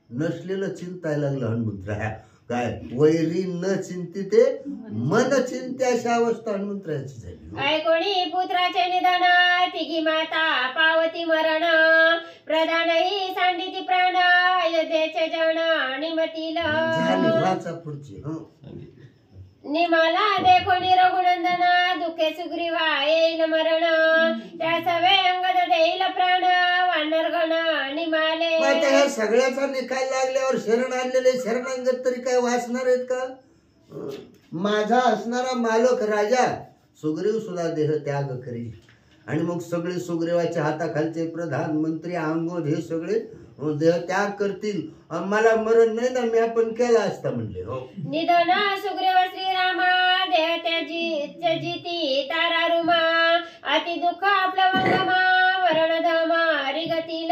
नसलेलं चिंतायला लागलं हनुमंतराया. काय वैरी न चिंतिते मन चिंत्या, अशा अवस्था हनुमंतरायाची झाली. ऐकोणी पुत्राचे निधन, तिघी माता पावती मरण, प्रधानही सांडिती प्राण, अयोध्येचे जन आणि मतील. झाली वाचा पुढची. निमाला देखोनी रघुनंदना दुखे सुग्रीवा येईल मरण त्या सवे अंगद देईल प्राण वानर गण निमाले. मग आता ह्या सगळ्याचा निकाल लागल्यावर शरण आणलेले शरणांगत तरी काय वाचणार आहेत का? माझा असणारा मालक राजा सुग्रीव सुद्धा देह त्याग करील आणि मग सगळे सुग्रीवाच्या हाताखालचे प्रधानमंत्री अंगोद हे सगळे देह त्याग करतील. मला मरण नाही ना, मी आपण केला असता म्हणले. हो निधन सुग्रीव श्रीरामा देह त्याजिती तारा रुमा अति दुःख आपलं वंगमा वरण धमा रिगतील.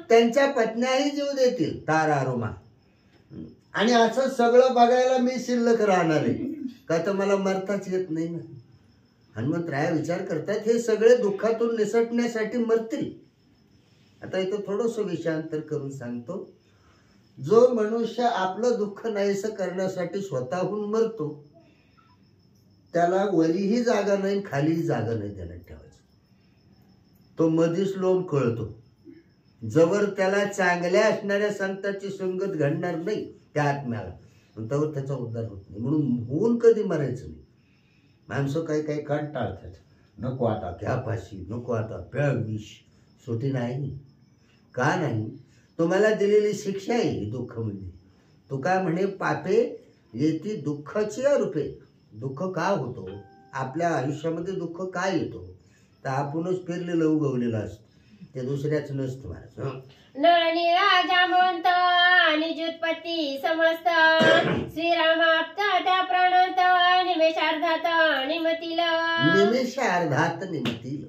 त्यांच्या पत्न्याही जीव देतील तारा रुमा. आणि असं सगळं बघायला मी शिल्लक राहणार आहे का? तर मला मरताच येत नाही ना. हनुमंतराय विचार करतात हे सगळे दुःखातून निसटण्यासाठी मरतील. आता इथं थोडस विषयांतर करून सांगतो. जो मनुष्य आपलं दुःख नाहीसं करण्यासाठी स्वतःहून मरतो त्याला वरीही जागा नाही खालीही जागा नाही त्याला ठेवायचं. तो मधीच लोम कळतो. जवळ त्याला चांगल्या असणाऱ्या संतांची संगत घडणार नाही त्या आत्म्याला त्यावर त्याचा उद्धार होत नाही. म्हणून होऊन कधी मरायचं नाही. माणसं काही काही कंटाळतात. नको आता घ्या फाशी, नको आता प्या विष. सुटी नाही. का नाही? तुम्हाला दिलेली शिक्षा आहे ही दुःख म्हणजे. तू काय म्हणे पापे येती दुःखाची रूपे. दुःख का होतो? आपल्या आयुष्यामध्ये दुःख का येतो? तर आपणच पेरलेलं उगवलेलं असतं, ते दुसऱ्याच नसतं महाराज. नळनिळा जामवंत आणि जुत्पत्ती समस्त श्रीरामाप्त त्या प्रणत निमेषार्धात निमतील. निमेषार्धात निमतील.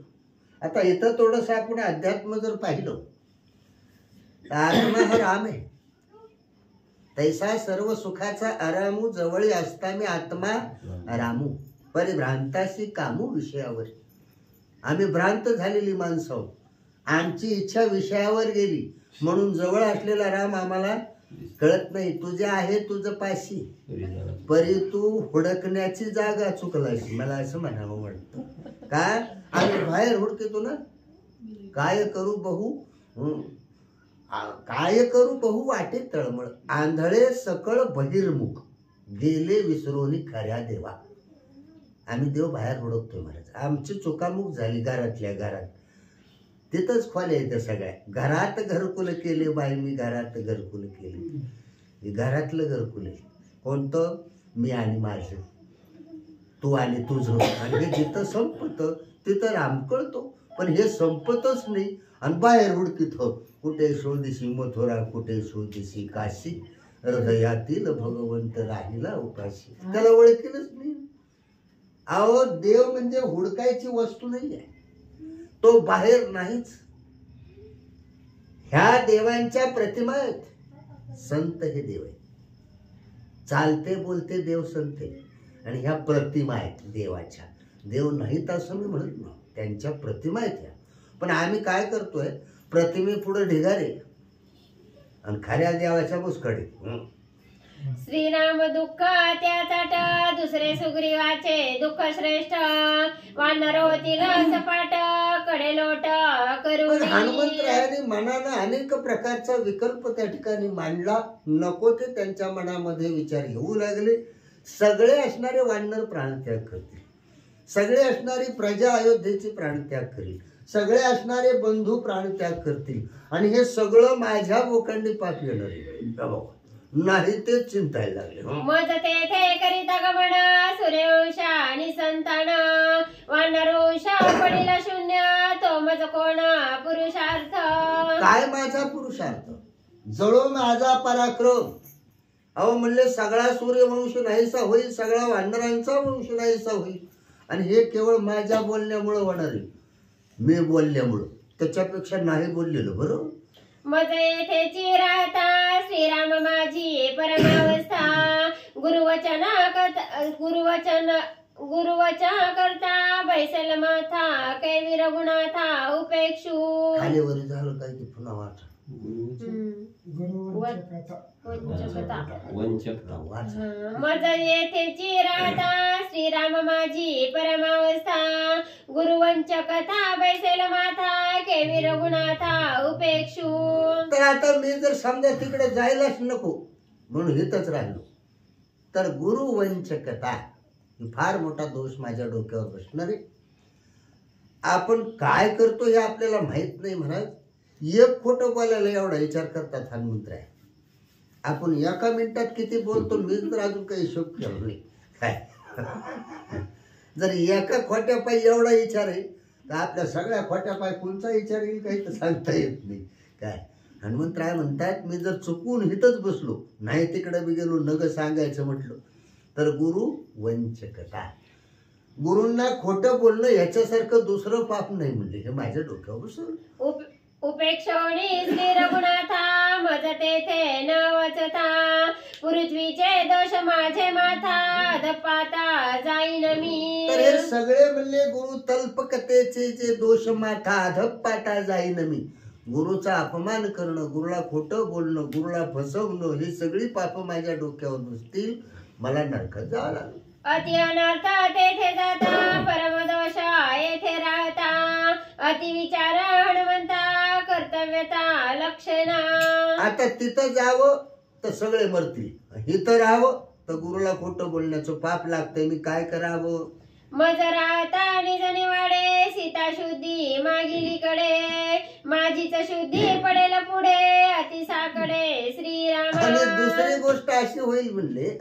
आता इथं थोडस आपण अध्यात्म जर पाहिलं तर आत्मा हा राम आहे. तैसा सर्व सुखाचा आरामू जवळी असता मी आत्मा रामू परिभ्रांताशी कामू विषयावर. आम्ही भ्रांत झालेली माणसं आहोत. आमची इच्छा विषयावर गेली म्हणून जवळ असलेला राम आम्हाला कळत नाही. तुझे आहे तुझं पाशी परी तू हुडकण्याची जागा चुकलास. मला असं म्हणावं वाटतं. का आम्ही बाहेर हुडकेतो ना. काय करू बहु वाटे तळमळ आंधळे सकळ बहिर्मुख गेले विसरोनी खऱ्या देवा. आम्ही देव बाहेर हुडकतोय महाराज. आमची चुकामुक झाली घरातल्या घरात. तिथंच खोल्या येतं सगळ्या. घरात घरकुल केले बाई मी घरात घरकुल केले. घरातलं घरकुल आहे कोणतं? मी आणि माझं, तू आणि तुझं. आणि हे जिथं संपतं तिथं राम कळतो. पण हे संपतच नाही आणि बाहेर हुडकीत हो. कुठे शोधिशी मथुरा कुठे शोधिशी काशी हृदयातील भगवंत राहिला उपाशी. त्याला ओळखीलच नाही. अहो देव म्हणजे हुडकायची वस्तू नाही आहे. तो बाहेर नाहीच. ह्या देवांच्या प्रतिमा आहेत. संत हे देव आहे. चालते बोलते देव संत आहे. आणि ह्या प्रतिमा आहेत देवाच्या. देव नाहीत असं मी म्हणत नाही. त्यांच्या प्रतिमा आहेत ह्या. पण आम्ही काय करतोय? प्रतिमे पुढे ढिगारे आणि खऱ्या देवाच्या मुस्कडे. श्रीराम दुःख त्याचाट दुसरे सुग्रीवाचे दुःख श्रेष्ठ वानर होतील सपाट कडे लोट करून. हनुमंतरायाने मनानं अनेक प्रकारचा विकल्प त्या ठिकाणी मांडला. नको ते त्यांच्या मनामध्ये विचार येऊ लागले. सगळे असणारे वानर प्राणत्याग करतील. सगळे असणारी प्रजा अयोध्येची प्राणत्याग करील. सगळे असणारे बंधू प्राणत्याग करतील. आणि हे सगळं माझ्या बोकांनी पाप येणार आहे. नाही ते चिंतायला लागले. मज तेथे करिता गमन सूर्यवंश आणि संतान वानरवंश पडिल शून्य तो मज कोण पुरुषार्थ. काय माझा पुरुषार्थ? जळो माझा पराक्रम. अहो म्हणले सगळा सूर्यवंश नाहीसा होईल, सगळा वानरांचा वंश नाहीसा होईल. आणि हे केवळ माझ्या बोलण्यामुळे होणार आहे. मी बोलल्यामुळं. त्याच्यापेक्षा नाही बोललेलं बरोबर. मज येथेची राहता श्रीराम माझी परमावस्था गुरुवचन करता बैसल माथा कैवी रघुनाथा उपेक्षू. खाली वर झालं काय ते पुन्हा वाचा. मज येथेची राहता श्रीराम माझी परमावस्था गुरुवंचकथा बैसेल माथा केवी रघुनाथा उपेक्षू. तर आता मी जर समजा तिकडे जायलाच नको म्हणून इथंच राहिलो तर गुरुवंचकता ही फार मोठा दोष माझ्या डोक्यावर बसणार आहे. आपण काय करतो हे आपल्याला माहित नाही. महाराज एक खोटं बोलायला एवढा विचार करतात हनुमंतराय. आपण एका मिनिटात किती बोलतो मी तर अजून काही हिशोब केला नाही. काय जर एका खोट्या पायी एवढा विचार आहे तर आपल्या सगळ्या खोट्या पाय कोणचा विचार येईल काही तर सांगता येत नाही. काय हनुमंतराय म्हणतात मी जर चुकून इथंच बसलो नाही तिकडे बी गेलो नग सांगायचं म्हटलं तर गुरु वंचकता. गुरूंना खोटं बोलणं याच्यासारखं दुसरं पाप नाही म्हणले. हे माझ्या डोक्यावर बसवलं. उपेक्षोणी श्री रघुनाथा मज तेथे न वचता पृथ्वीचे दोष माझे माथा धपाता जाईन मी. तर हे सगळे म्हणले गुरु तल्पकतेचे जे दोष माथा धप्पाटा जाईन मी. गुरुचा अपमान करणं, गुरुला खोटं बोलणं, गुरुला फसवणं ही सगळी पाप माझ्या डोक्यावर बसतील. मला नरकात जावं लागलं. अति अनर्थ तेथे जाता परमदोष येथे राहता अति विचार हनुमंता कर्तव्यता लक्षणा. आता तिथं जावं तर सगळे मरतील, इथं राहावं तर गुरुला खोटं बोलण्याचं पाप लागतंय. मी काय करावं? मज राहता निज निवाडे सीता शुद्धी मागिलीकडे माझीच शुद्धी पडेल पुढे अतिसाकडे श्रीराम. आणि दुसरी गोष्ट अशी होईल म्हणले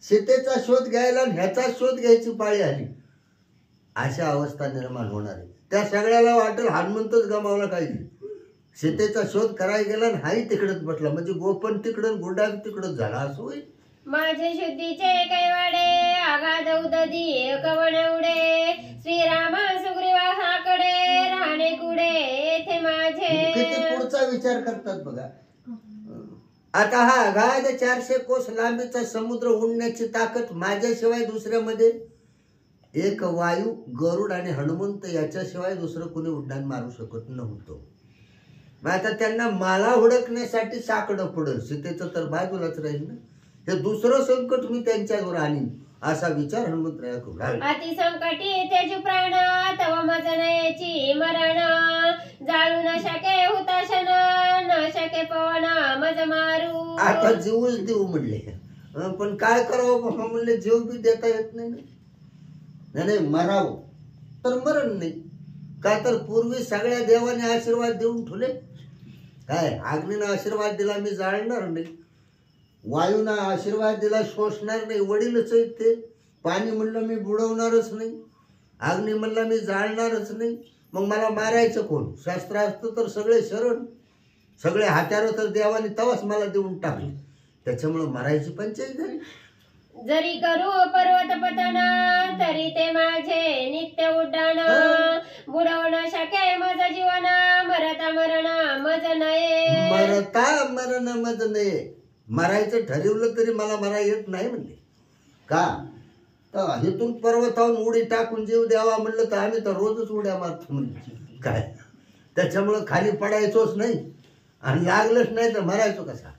सीतेचा शोध घ्यायला ह्याचा शोध घ्यायची पाळी आली. अशा अवस्था निर्माण होणार आहे. त्या सगळ्याला वाटेल हनुमंतच गमावला पाहिजे. सीतेचा शोध करायला गेला आणि हाही तिकडच बसला म्हणजे गोपन तिकडं गुंडा तिकडच झाला असं होईल. माझे शुद्धीचे कैवाडे आगाध उददी कवन उडे श्रीराम सुग्रीवासाकडे राहणे कुडे येथे माझे. किती पुढचा विचार करतात बघा. आता हा अगाध 400 कोस लांबीचा समुद्र उडण्याची ताकद माझ्याशिवाय दुसऱ्यामध्ये एक वायू गरुड आणि हनुमंत याच्याशिवाय दुसरं कोणी उड्डाण मारू शकत नव्हतं. मग आता त्यांना मला हुडकण्यासाठी साकडं पडल. सीतेचं तर बाजूलाच राहील ना. हे दुसरं संकट मी त्यांच्यावर आणीन असा विचार हनुमंतराया करू लागला. अति संकटी तेजू प्राण तव मज नयेची मरण जाळू न शके हुताशन न शके पवन मज मारू. आता जीवच देऊ म्हणले पण काय करावं बाबा म्हणले जीव बी देता येत नाही. नाही मरावं तर मरण नाही. का तर पूर्वी सगळ्या देवाने आशीर्वाद देऊन ठेवले. काय अग्नीनं आशीर्वाद दिला मी जाळणार नाही, वायूना आशीर्वाद दिला शोषणार नाही, वडीलच आहेत ते. पाणी म्हणलं मी बुडवणारच नाही, अग्नी म्हणलं मी जाळणारच नाही. मग मला मारायचं कोण? शास्त्रास्त्र तर सगळे शरण, सगळे हत्यार तर देवाने तवाच मला देऊन टाकले. त्याच्यामुळे मारायची पंचायत झाली. जरी करू पर्वत पतन तरी ते माझे नित्य उड्डाण बुडवू न शके मज जीवन मरता मरण मज नये. मरता मरण मज नये. मरायचं ठरवलं तरी मला मरा येत नाही म्हणले. का तर इथून पर्वतावरून उडी टाकून जीव द्यावा म्हणलं तर आम्ही तर रोजच उड्या मारतो म्हणजे काय. त्याच्यामुळं खाली पडायचोच नाही आणि लागलंच नाही तर मरायचो कसा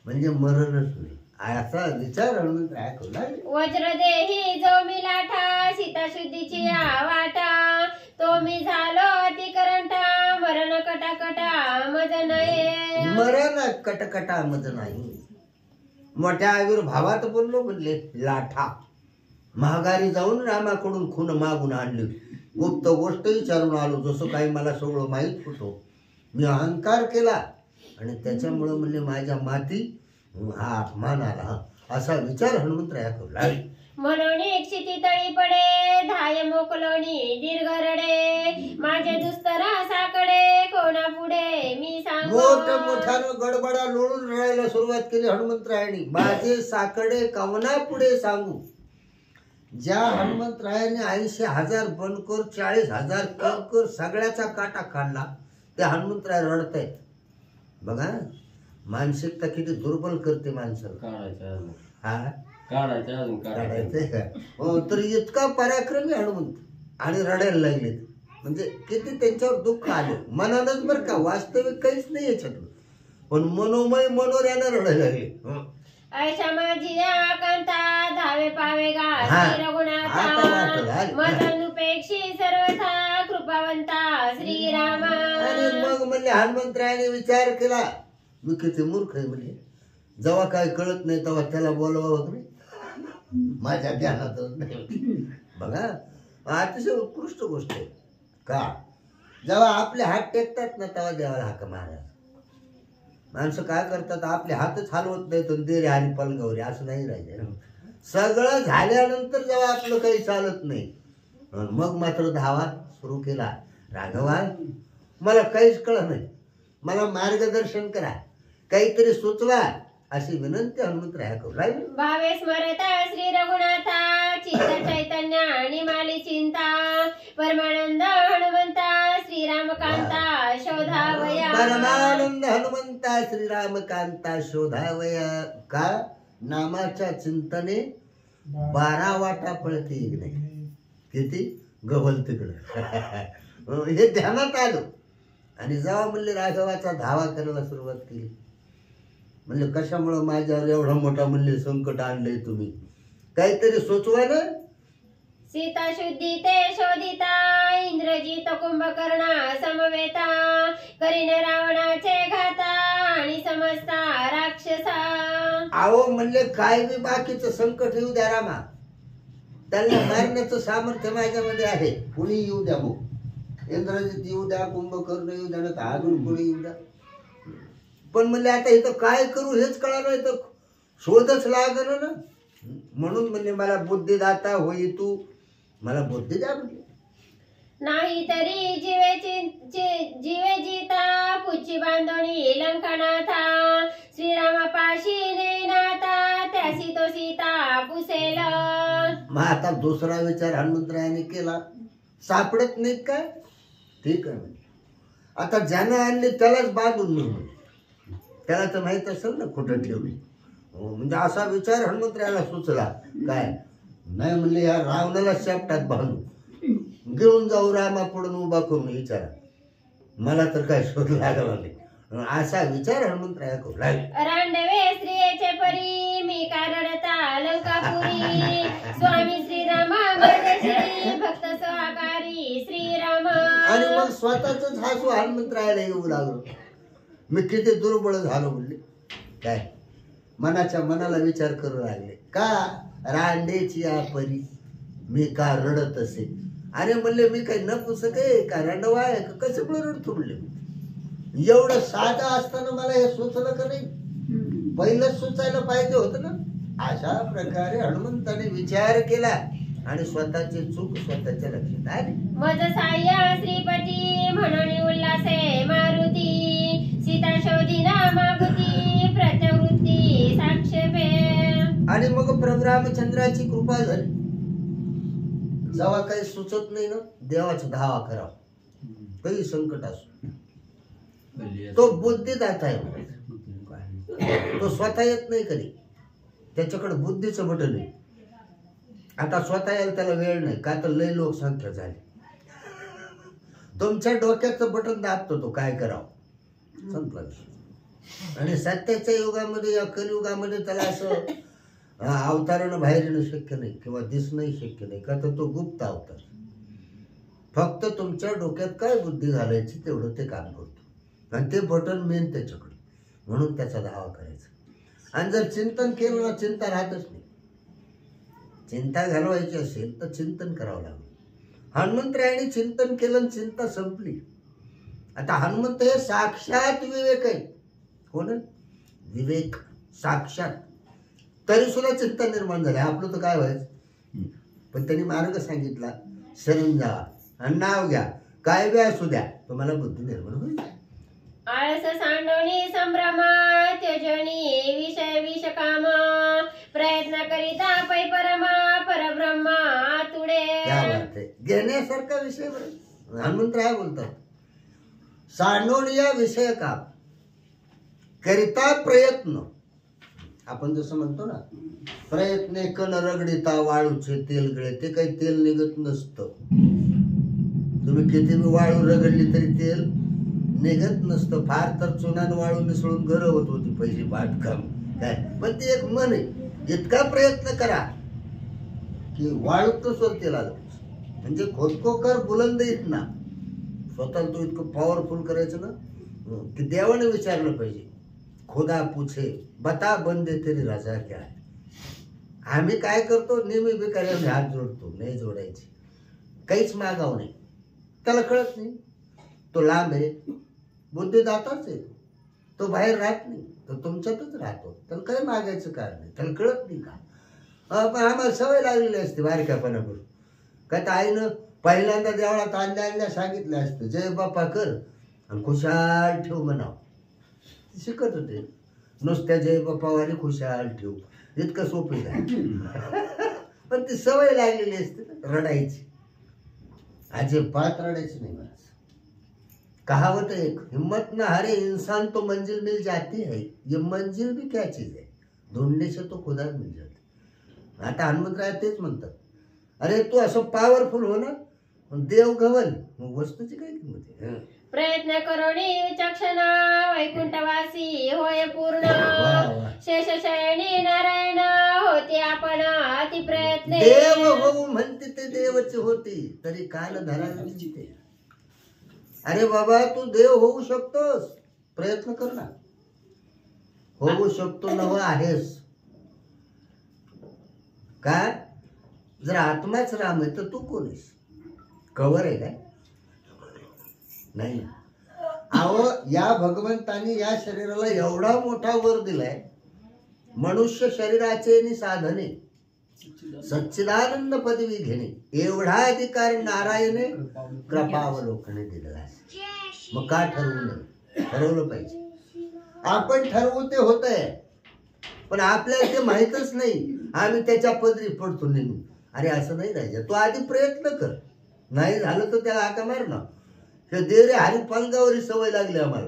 म्हणजे मरणच नाही असा विचार हनुमंत ऐकू लागले. वज्र देही जो मी लाठा सीता शुद्धीची वाटा तो मी झालो अतिकरंटा मरण कटाकटा मज नये. मरण कटकटा मज नाही. मोठ्या आविर्भावात बोललो म्हणले लाठा. महागारी जाऊन रामाकडून खून मागून आणली, गुप्त गोष्ट विचारून आलो जसं काही मला सगळं माहीत होतं. मी अहंकार केला आणि त्याच्यामुळं म्हणले माझ्या माती हा अपमान आला असा विचार हनुमंतराया करू लागले. म्हणून क्षिती तळी पडे धाय मोकलोनी दीर्घ रडे माझे दुस्तर साकडे कोणा पुढे मी सांगू. मोठ्यानं गडबडा लोळून रडायला सुरुवात केली हनुमंतरायाने. माझे साकडे कवना पुढे सांगू. ज्या हनुमंतरायाने 80,000 बनकर 40,000 कंकर सगळ्याचा काटा काढला ते हनुमंतराय रडत आहेत. बघा मानसिकता किती दुर्बल करते माणसाला. काढायचंय का हो तर इतका पराक्रमी हनुमंत आणि रडायला लागले म्हणजे किती त्यांच्यावर दुःख आलं. मनानच बरं का, वास्तविक काहीच नाही याच्यातलं, पण मनोमय मनोऱ्यानं रडायला लागले. ऐशा माझी आकांता धावे पावे गा श्री रघुनाथा मजनुपेक्षी सर्वथा कृपावंता श्रीरामा. आणि मग म्हणले हनुमंतरायाने विचार केला मी किती मूर्ख आहे. म्हणजे जेव्हा काय कळत नाही तेव्हा त्याला बोलवा वगैरे माझ्या ध्यानातच नाही. बघा अतिशय उत्कृष्ट गोष्ट आहे. का जेव्हा आपले हात टेकतात ना तेव्हा देवाला हाक मारा. माणसं काय करतात, आपले हातच हलवत नाही तर दे रे आणि पलगवरे असं नाही राहिले. सगळं झाल्यानंतर जेव्हा आपलं काही चालत नाही मग मात्र धावा सुरू केला. राघवा मला काहीच कळत नाही, मला मार्गदर्शन करा, काहीतरी सुचवा अशी विनंती हनुमंतराया करू राहिले. भावे स्मरता श्री रघुनाथा चित्त चैतन्य आणि माली चिंता परमानंद हनुमंता श्रीरामकांता शोधावया. परमानंद हनुमंता श्रीरामकांता शोधावया. का नामाच्या चिंतने 12 वाटा पळते एक नाही किती गवल तिकडं हे ध्यानात आलं. आणि जेव्हा म्हणले राघवाचा धावा करायला सुरुवात केली, म्हणले कशामुळं माझ्यावर एवढा मोठा म्हणले संकट आणलंय तुम्ही, काहीतरी सुचवा ना. सीता शुद्धी ते शोधिता इंद्रजित कुंभकर्णा समवेता करीन रावणाचे घाता आणि समजता राक्षसा. आहो म्हणले काय बी बाकीचं संकट येऊ द्या रामा, त्यांना मारण्याचं सामर्थ्य माझ्यामध्ये आहे. कुणी येऊ द्या, मग इंद्रजित येऊ द्या, कुंभकर्ण येऊ द्या, ना अजून कोणी येऊ द्या. पण म्हणले आता इथं काय करू हेच कळालं, इथं शोधच लागलं ना. म्हणून म्हणले मला बुद्धिदाता होई तू, मला बुद्धी द्या म्हणले. नाही तरी जीवे जिता पुची बांधोनी लंकनाथा श्रीरामापाशी नेनाता त्यासी तो सीता पुसेल. मग आता दुसरा विचार हनुमंतरायाने केला, सापडत नाहीत काय, ठीक आहे म्हणजे आता ज्यानं आणले त्यालाच बांधून नेऊ, त्याला तर माहित असेल ना कुठं ठेवली. म्हणजे असा विचार हनुमंतरायाला सुचला. काय नाही म्हणले या रावणाला शेपटात बांधून घेऊन जाऊ रामा पुढून उभा करून विचारा, मला तर काय शोध लागला नाही. असा विचार हनुमंतराया करू लागले. रांडवे स्त्रियेचे परी मी का रडता लंकापुरी स्वामी श्रीरामा परदेशी भक्त सहकारी श्रीराम. आणि मग स्वतःच हसू हनुमंतरायाला येऊ लागलो. मी किती दुर्बळ झालो म्हणले. काय मनाला विचार करू लागले, का रांडेची या परी मी का रडत असे. अरे म्हणले मी काही न पुसक आहे का, रडवा आहे का, कसं पण रडतो म्हणले. एवढं साधं असताना मला हे सुचलं का नाही, पहिलंच सुचायला पाहिजे होतं ना. अशा प्रकारे हनुमंताने विचार केला आणि स्वतःची चूक स्वतःच्या लक्षात आली. मज साह्य श्रीपती म्हणून उल्हासे मारुती सीता शोधिना मागुती प्रत्यवृत्ती साक्षेपे. आणि मग प्रभू रामचंद्राची कृपा झाली. जेव्हा काही सुचत नाही ना देवाचा धावा करावा, काही संकट असो. तो बुद्धिदाता आहे, तो स्वतः येत नाही कधी, त्याच्याकडे बुद्धीचं बटन आहे. आता स्वतः यायला त्याला वेळ नाही, का तर लय लोकसंख्या झाली. तुमच्या डोक्याचं बटन दाबतो तो, काय करावं संपला विषय. आणि सत्याच्या युगामध्ये या कलियुगामध्ये त्याला असं अवतारानं बाहेर येणं शक्य नाही किंवा दिसणंही शक्य नाही, का तर तो गुप्त अवतार. फक्त तुमच्या डोक्यात काय बुद्धी घालायची तेवढं ते काम करतो, आणि ते बटन मेन त्याच्याकडे. म्हणून त्याचा धावा करायचा. आणि जर चिंतन केलं ना चिंता राहतच नाही. चिंता घालवायची असेल तर चिंतन करावं लागलं. हनुमंतरायाने चिंतन केलं, चिंता संपली. आता हनुमंत हे साक्षात विवेक आहे. कोण विवेक साक्षात, तरी सुद्धा चिंता निर्माण झाली. आपलं तर काय व्हायचं. पण त्यांनी मार्ग सांगितला, शरण जावा आणि नाव घ्या, काय बी असू द्या, तुम्हाला बुद्धी निर्माण होईल. आळस सांडोनी संभ्रमा त्यजनी विषय विषकाम प्रयत्न करिता पै परमा परब्रह्मा तुडे. क्या बात आहे, घेण्यासारखा विषय. हनुमंतराय बोलतात सांडोनिया विषय काम करिता प्रयत्न. आपण जसं म्हणतो ना, प्रयत्न कण रगडिता वाळूचे तेल गळे, ते काही तेल निघत नसतं. तुम्ही किती बी वाळू रगडली तरी तेल निघत नसतं. फार तर चुनान वाळू मिसळून घर होत होती पहिली बांधकाम काय. पण ते एक मन आहे, इतका प्रयत्न करा की वाळूत सोड तेल आलं. म्हणजे खोदकोकर बुलंद येत ना, स्वतःला तो इतकं पॉवरफुल करायचं ना की देवाने विचारलं पाहिजे, खुदा पूछे बता बंदे तेरी रजा क्या है. आम्ही काय करतो, नेहमी भिकाऱ्याने हात जोडतो, नाही जोडायचे, काहीच मागाव नाही. त्याला कळत नाही, तो लांब आहे, बुद्धिदाताच आहे, तो बाहेर राहत नाही, तो तुमच्यातच राहतो, त्याला काही मागायचं कारण नाही, त्याला कळत नाही का. पण आम्हाला सवय लागलेली असते बारक्यापणाकडून. का तर आईनं पहिल्यांदा देवळात आणल्या सांगितलं असतं, जय बाप्पा कर आणि खुशाल ठेव म्हणावं. शिकत होते नुसत्या जय बाप्पावारी खुशाल ठेव, इतकं सोपं आहे. पण ती सवय लागलेली असते रडायची, अजिबात रडायची नाही. मला कहावत है, हिम्मत न हारे इंसान तो मंजिल मिल जाती है, ये मंजिल भी क्या चीज है, ढूंढने से तो खुदा मिल जाते. आता हनुमंतराय तेच म्हणतात, अरे तू असं पॉवरफुल हो ना, देव गवल, मग वस्तूची काय किंमत आहे. प्रयत्न करोनी विचक्षण वैकुंठवासी होय पूर्ण, शेषशयनी नारायण होते आपण अति प्रयत्न. देव होऊ म्हणते ते देवच होती, तरी काल धरावी जिते. अरे बाबा तू देव होऊ शकतोस, प्रयत्न कर ना. होऊ शकतो नव आहेस का. जर आत्माच राम आहे तर तू कोण आहेस, कवर आहे काय. नाही. अहो या भगवंतानी या शरीराला एवढा मोठा वर दिलाय, मनुष्य शरीराचे साधने सच्चिदानंद पदवी घेणे एवढा अधिकार नारायणे कृपावलोकने दिलेला आहे. मग का ठरवू नये, ठरवलं पाहिजे. आपण ठरवू ते होतंय, पण आपल्याला ते माहीतच नाही, आम्ही त्याच्या पदरी पडतो नेहमी. अरे असं नाही राहायचं, तू आधी प्रयत्न कर, नाही झालं तर त्याला हाका मार ना. हे दे रे हरी पालगावरी सवय लागली आम्हाला.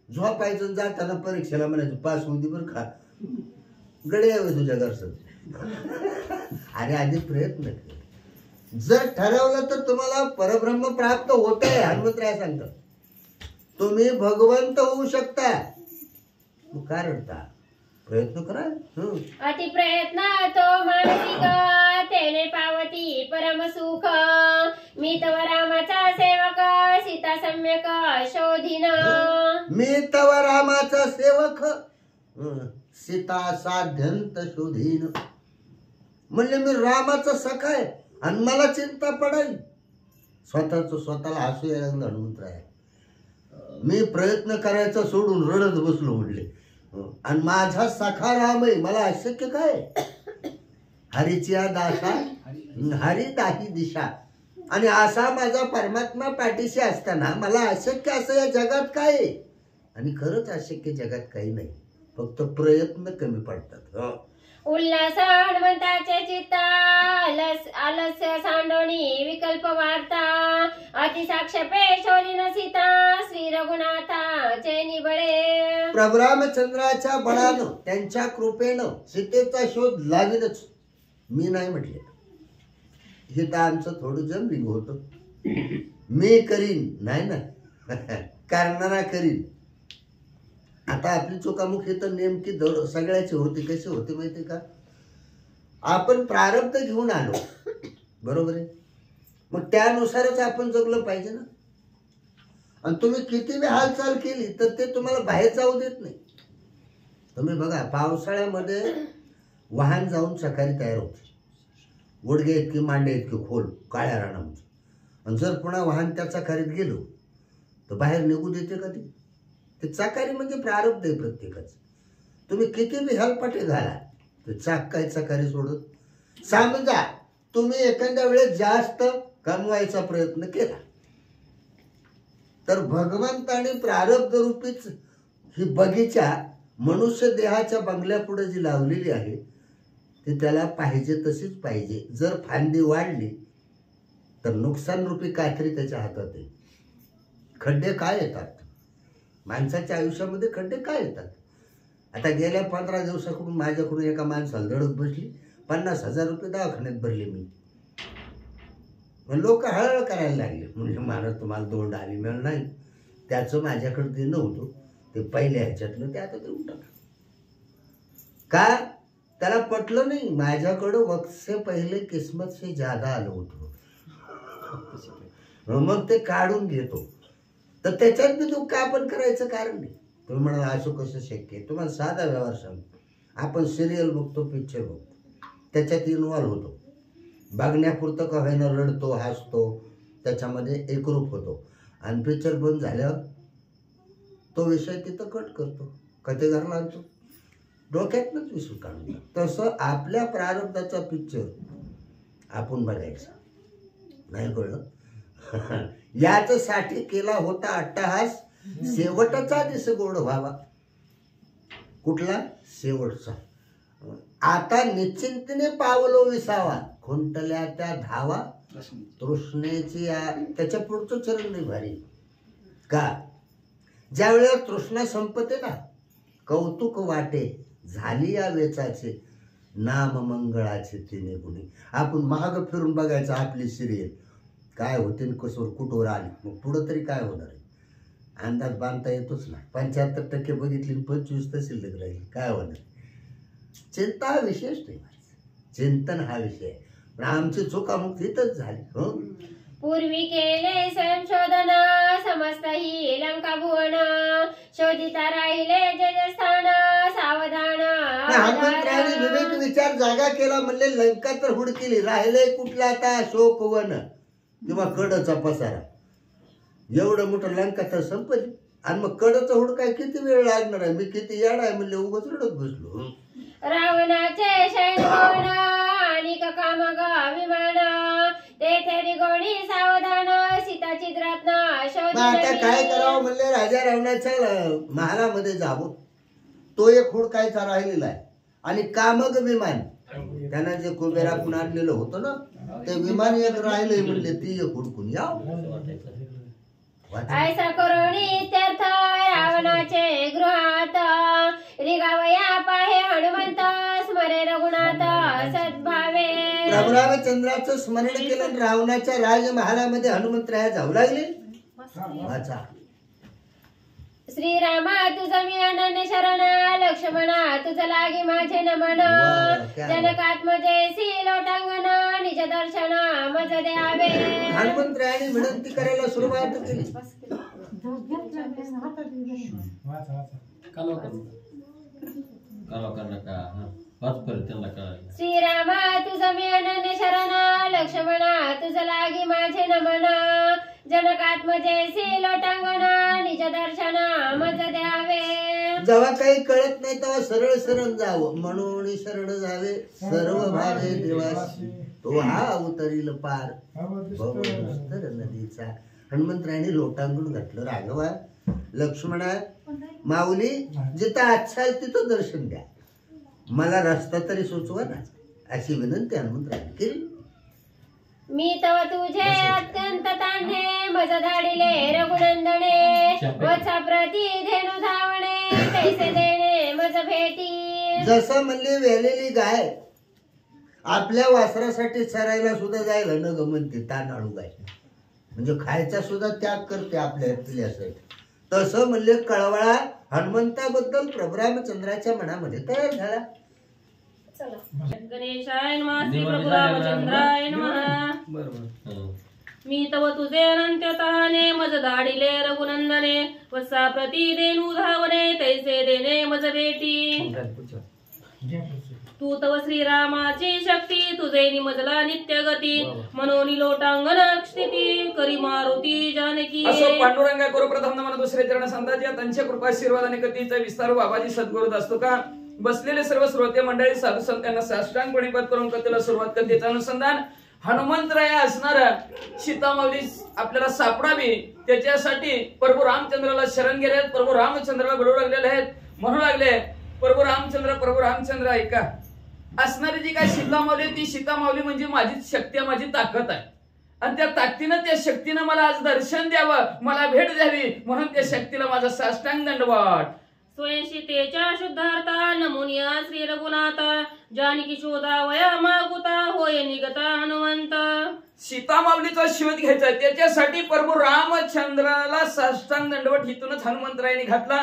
झोपायचं जाताना परीक्षेला म्हणायचं पास होती बरं का, गडे यावे तुझ्या घरचं. अरे आधी प्रयत्न कर, जर ठरवलं तर तुम्हाला परब्रह्म प्राप्त होत आहे. हनुमंतराय सांगतात तुम्ही भगवंत होऊ शकता, मग काय रडता, प्रयत्न करा. अति प्रयत्न तो मानसिक तेने पावती परम सुख, मी तव रामाचा सेवक सीता सम्यक शोधिन. मी तव रामाचा सेवक सीता साध्यंत शोधीन. म्हणले मी रामाचा सखा आहे आणि मला चिंता पडेल. स्वतःला हसू यायला लागलं हनुमंतराय. मी प्रयत्न करायचा सोडून रडत बसलो म्हणले, आणि माझा सखा राम आहे, मला अशक्य काय. हरीची दासा हरी दाही दिशा, आणि असा माझा परमात्मा पाठीशी असताना मला अशक्य असं या जगात काय. आणि खरंच अशक्य जगात काही नाही, फक्त प्रयत्न कमी पडतात. उल्हास हनुमंताचे चित्ता आलस्य सांडोनी विकल्प वार्ता, अतिसाक्षेपे शोधीन सीता श्री रघुनाथा चैनी बळे. प्रभू रामचंद्राच्या बळानं त्यांच्या कृपेनं सीतेचा शोध लावीनच. मी नाही म्हटले, हे तर आमचं थोडं जमलिंग होतं. मी करीन नाही ना, करणारा करीन. आता आपली चुकामुखी तर नेमकी सगळ्याची होती. कशी होती माहिती का, आपण प्रारब्ध घेऊन आलो, बरोबर आहे, मग त्यानुसारच आपण जगलं पाहिजे ना. आणि तुम्ही किती बी हालचाल केली तर ते तुम्हाला बाहेर जाऊ देत नाही. तुम्ही बघा पावसाळ्यामध्ये वाहन जाऊन सकाळी तयार होते, गुडघे इतकी मांडे इतकी खोल काळ्या रानामध्ये, आणि जर पुन्हा वाहन त्या चकारीत गेलो तर बाहेर निघू देते का ते चाकारी म्हणजे प्रारब्ध आहे प्रत्येकाचं. तुम्ही किती बी हेलपाटे घाला, ते चाक काय चकारी सोडत. समजा तुम्ही एखाद्या वेळेस जास्त कमवायचा प्रयत्न केला तर भगवंताने प्रारब्ध रूपीच ही बगीचा मनुष्य देहाच्या बंगल्यापुढे जी लावलेली आहे ती त्याला पाहिजे तशीच पाहिजे. जर फांदी वाढली तर नुकसान रूपी कात्री त्याच्या हातात आहे. खड्डे काय येतात माणसाच्या आयुष्यामध्ये, खड्डे काय येतात. आता गेल्या 15 दिवसाकडून माझ्याकडून एका माणसाला धडक बसली, 50,000 रुपये दवाखान्यात भरले मी. लोक हळहळ करायला लागले, म्हणजे मला तुम्हाला दोंड आली मिळाल नाही, त्याचं माझ्याकडे ते नव्हतं, ते पहिल्या ह्याच्यातलं ते आता देऊन टाका. का त्याला पटलं नाही, माझ्याकडं वक्त से पहिले किस्मत से ज्यादा आलं होतं, मग ते काढून घेतो. तर त्याच्यात बी दुःख आपण करायचं कारण नाही. तुम्ही म्हणाला असं कसं शक्य आहे. तुम्हाला साधा व्यवहार सांगतो, आपण सिरियल बघतो, पिक्चर बघतो, त्याच्यात इन्व्हॉल्व होतो, बघण्यापुरतं का होईना रडतो, हसतो, त्याच्यामध्ये एकरूप होतो आणि पिक्चर बंद झाल्यावर तो विषय तिथं कट करतो, कधी घरला आणतो, डोक्यातनंच विसरू काढून. तसं आपल्या प्रारब्धाचा पिक्चर आपण बघायचा. नाही कळलं? याच्यासाठी केला होता अट्टहास, शेवटचा दिस गोड व्हावा. कुठला? शेवटचा. आता निश्चिंतने पावलो विसावा, खुंटल्या त्या धावा तृष्णेची. त्याच्या पुढचं चरण नाही भारी का? ज्या वेळेला तृष्णा संपते ना, कौतुक वाटे झाली या वेचाचे, नाम मंगळाचे तिने गुणी. आपण महाग फिरून बघायचं आपली सिरियल काय होते, कसवर कुठवर आली, मग पुढं तरी काय होणार आहे अंदाज बांधता येतोच ना. 75% बघितली, 25 शिल्लक राहील, काय होणार? चिंता हा विशेष नाही, चिंतन हा विषय. पण आमची चुकामुक तिथंच झाली. हो, पूर्वी केले संशोधन, समस्त ही लंका भुवन, शोधिता राहिले जे स्थान, सावधान. हनुमंतरायाने विवेक विचार जागा केला, म्हणले लंका तर हुडकिली, राहिले कुठला आता अशोकवन किंवा कडचा पसारा. एवढं मोठं लंका तर संपली, आणि मग कडचं हुडकाय किती वेळ लागणार आहे? मी किती येड आहे म्हणले, उगाच रडत बसलो. रावणाचे शैनवन आणि कामग विमान, तेथे रिगोणी सावधान, सीताची रत्न मग आता काय करावं म्हणले, राजा रावणाच्या महालामध्ये जावं. तो एक हुडकायचा राहिलेला आहे, आणि कामग विमान, त्यांना जे कुबेराकडून आणलेलं होतं ना, ते विमान एक राहिले म्हणले, ती एक हुडकून यावं. ऐसा करुणी तीर्थ रावणाचे गृहात, रिगावया पाहे हनुमंत, स्मरे रघुनाथ सद्भावे. प्रभू रामचंद्राचं स्मरण केलं, रावणाच्या राजमहालामध्ये हनुमंतराया जाऊ लागले. वाचा. श्रीरामा तुझं मी अनन्य शरण, लक्ष्मणा तुझं लागी माझे नमन, जनकात्मजेसी लोटांगण, निज दर्शन मज द्यावे. हनुमंतरायाने विनंती करायला सुरुवात केली. श्रीरामा तुझं मी अनन्य शरण, लक्ष्मणा तुझं लागी माझे नमन, जनकात्मजेसी लोटांगण, निज दर्शन मज द्यावे. जेव्हा काही कळत नाही तेव्हा सरळ शरण जावं, म्हणून शरण जावे सर्व भावे देवासी, तो हा उतरील पार भवदुस्तर नदीचा. हनुमंतरायाने लोटांगण घातलं. राघवा, लक्ष्मणा, माऊली, जिथं अच्छाल तिथं दर्शन द्या, मला रस्ता तरी सुचवा ना, अशी विनंती हनुमंतरायाने केली. मी तव तुझे अत्यंत तांढे, मज धाडिले रघुनंदने, वत्सा प्रती धेनु धावणे, तैसे देणे मज भेटी. जसं म्हणले वेलेली गाय आपल्या वासरासाठी चरायला सुद्धा जायला न गमनते, तांदळू गाय म्हणजे खायचा सुद्धा त्याग करते आपल्या पिल्यासाठी, तसं म्हणले कळवळा हनुमंताबद्दल प्रभू रामचंद्राच्या मनामध्ये तयार झाला. गणेशाय नमः, श्री प्रभू रामचंद्राय नमः. मी तव तुझे अनंत ताने, मज धाडिले रघुनंदने, वत्सा प्रती देनु धावणे, तैसे देणे मज भेटी. तू तव श्रीरामाची शक्ती, तुझे निमजला नित्य गती, मनोनी लोटांगण स्थिती, करी मारुती जानकी. असो पांडुरंगा करू प्रथम नमन, दुसरे चरण संतांच्या त्यांच्या कृपा आशीर्वाद आणि गतीचा विस्तार बाबाजी सद्गुरूत असतो का. बसलेले सर्व श्रोते मंडळी साधू संतांना साष्टांग प्रणिपात करून कथेला सुरुवात कथेचं अनुसंधान. हनुमंतराया असणारा सीतामाऊली आपल्याला सापडावी त्याच्यासाठी प्रभू रामचंद्राला शरण गेले, प्रभू रामचंद्राला बोलू लागलेले आहेत, म्हणू लागले प्रभू रामचंद्र ऐका, असणारी जी काय सीतामाऊली, ती सीतामाऊली म्हणजे माझीच शक्ती आहे, माझी ताकद आहे, आणि त्या ताकदीनं, त्या शक्तीनं मला आज दर्शन द्यावं, मला भेट द्यावी, म्हणून त्या शक्तीला माझा साष्टांग दंडवत. स्वयंशीतेच्या शुद्धार्था, नमुनिया श्री रघुनाथ, जानकी शोधा वया मागुता, होय निगता हनुमंत. सीतामाऊलीचा शोध घ्यायचा, त्याच्यासाठी प्रभू रामचंद्राला साष्टांग दंडवत हिथूनच हनुमंतरायाने घातला.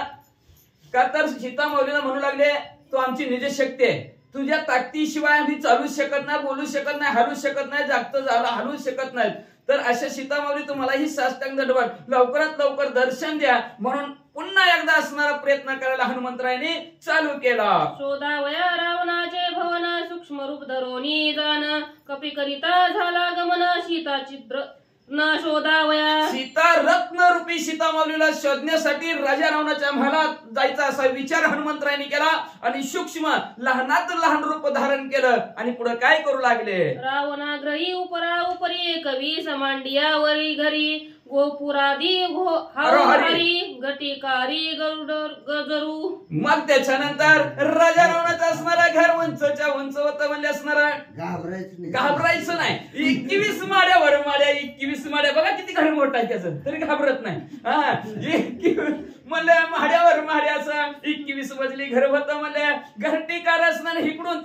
का तर सीतामाऊलीला म्हणू लागले, तो आमची निज शक्ती आहे, तुझ्या ताकदीशिवाय आम्ही चालू शकत नाही, बोलू शकत नाही, हलू शकत नाही, जागतं झालं हलू शकत नाही. तर अशा सीतामाऊली तुम्हाला ही साष्टांग दंडवत, लवकरात लवकर दर्शन द्या, म्हणून पुन्हा एकदा असणारा प्रयत्न करायला हनुमंतरायाने चालू केला. शोधावया रावणाचे भवन सूक्ष्म रूप धरोनी जाण कपी करिता झाला गमन सीता चित्र न शोधावया. सीता रत्न रूपी सीता माऊलीला शोधण्यासाठी राजा रावणाच्या महालात जायचा असा विचार हनुमंतरायाने केला आणि सूक्ष्म लहानात लहान रूप धारण केलं आणि पुढे काय करू लागले. रावणाग्रही उपरा उपरी कवी समांडियावरी घरी गोपुरादी हरी गटिकारी गजरू. मग त्याच्यानंतर राजा रावणाचं असणारा घर उंचच्या उंच होतं म्हणजे असणारा घाबरायचं नाही. 21 माड्यावर माड्या 21 माड्या बघा किती घर मोठा आहे त्याचं तरी घाबरत नाही. म्हणलं माड्यावर माड्याचं 21 मजली घर होतं. म्हणलं घरटीकार असणारे इकडून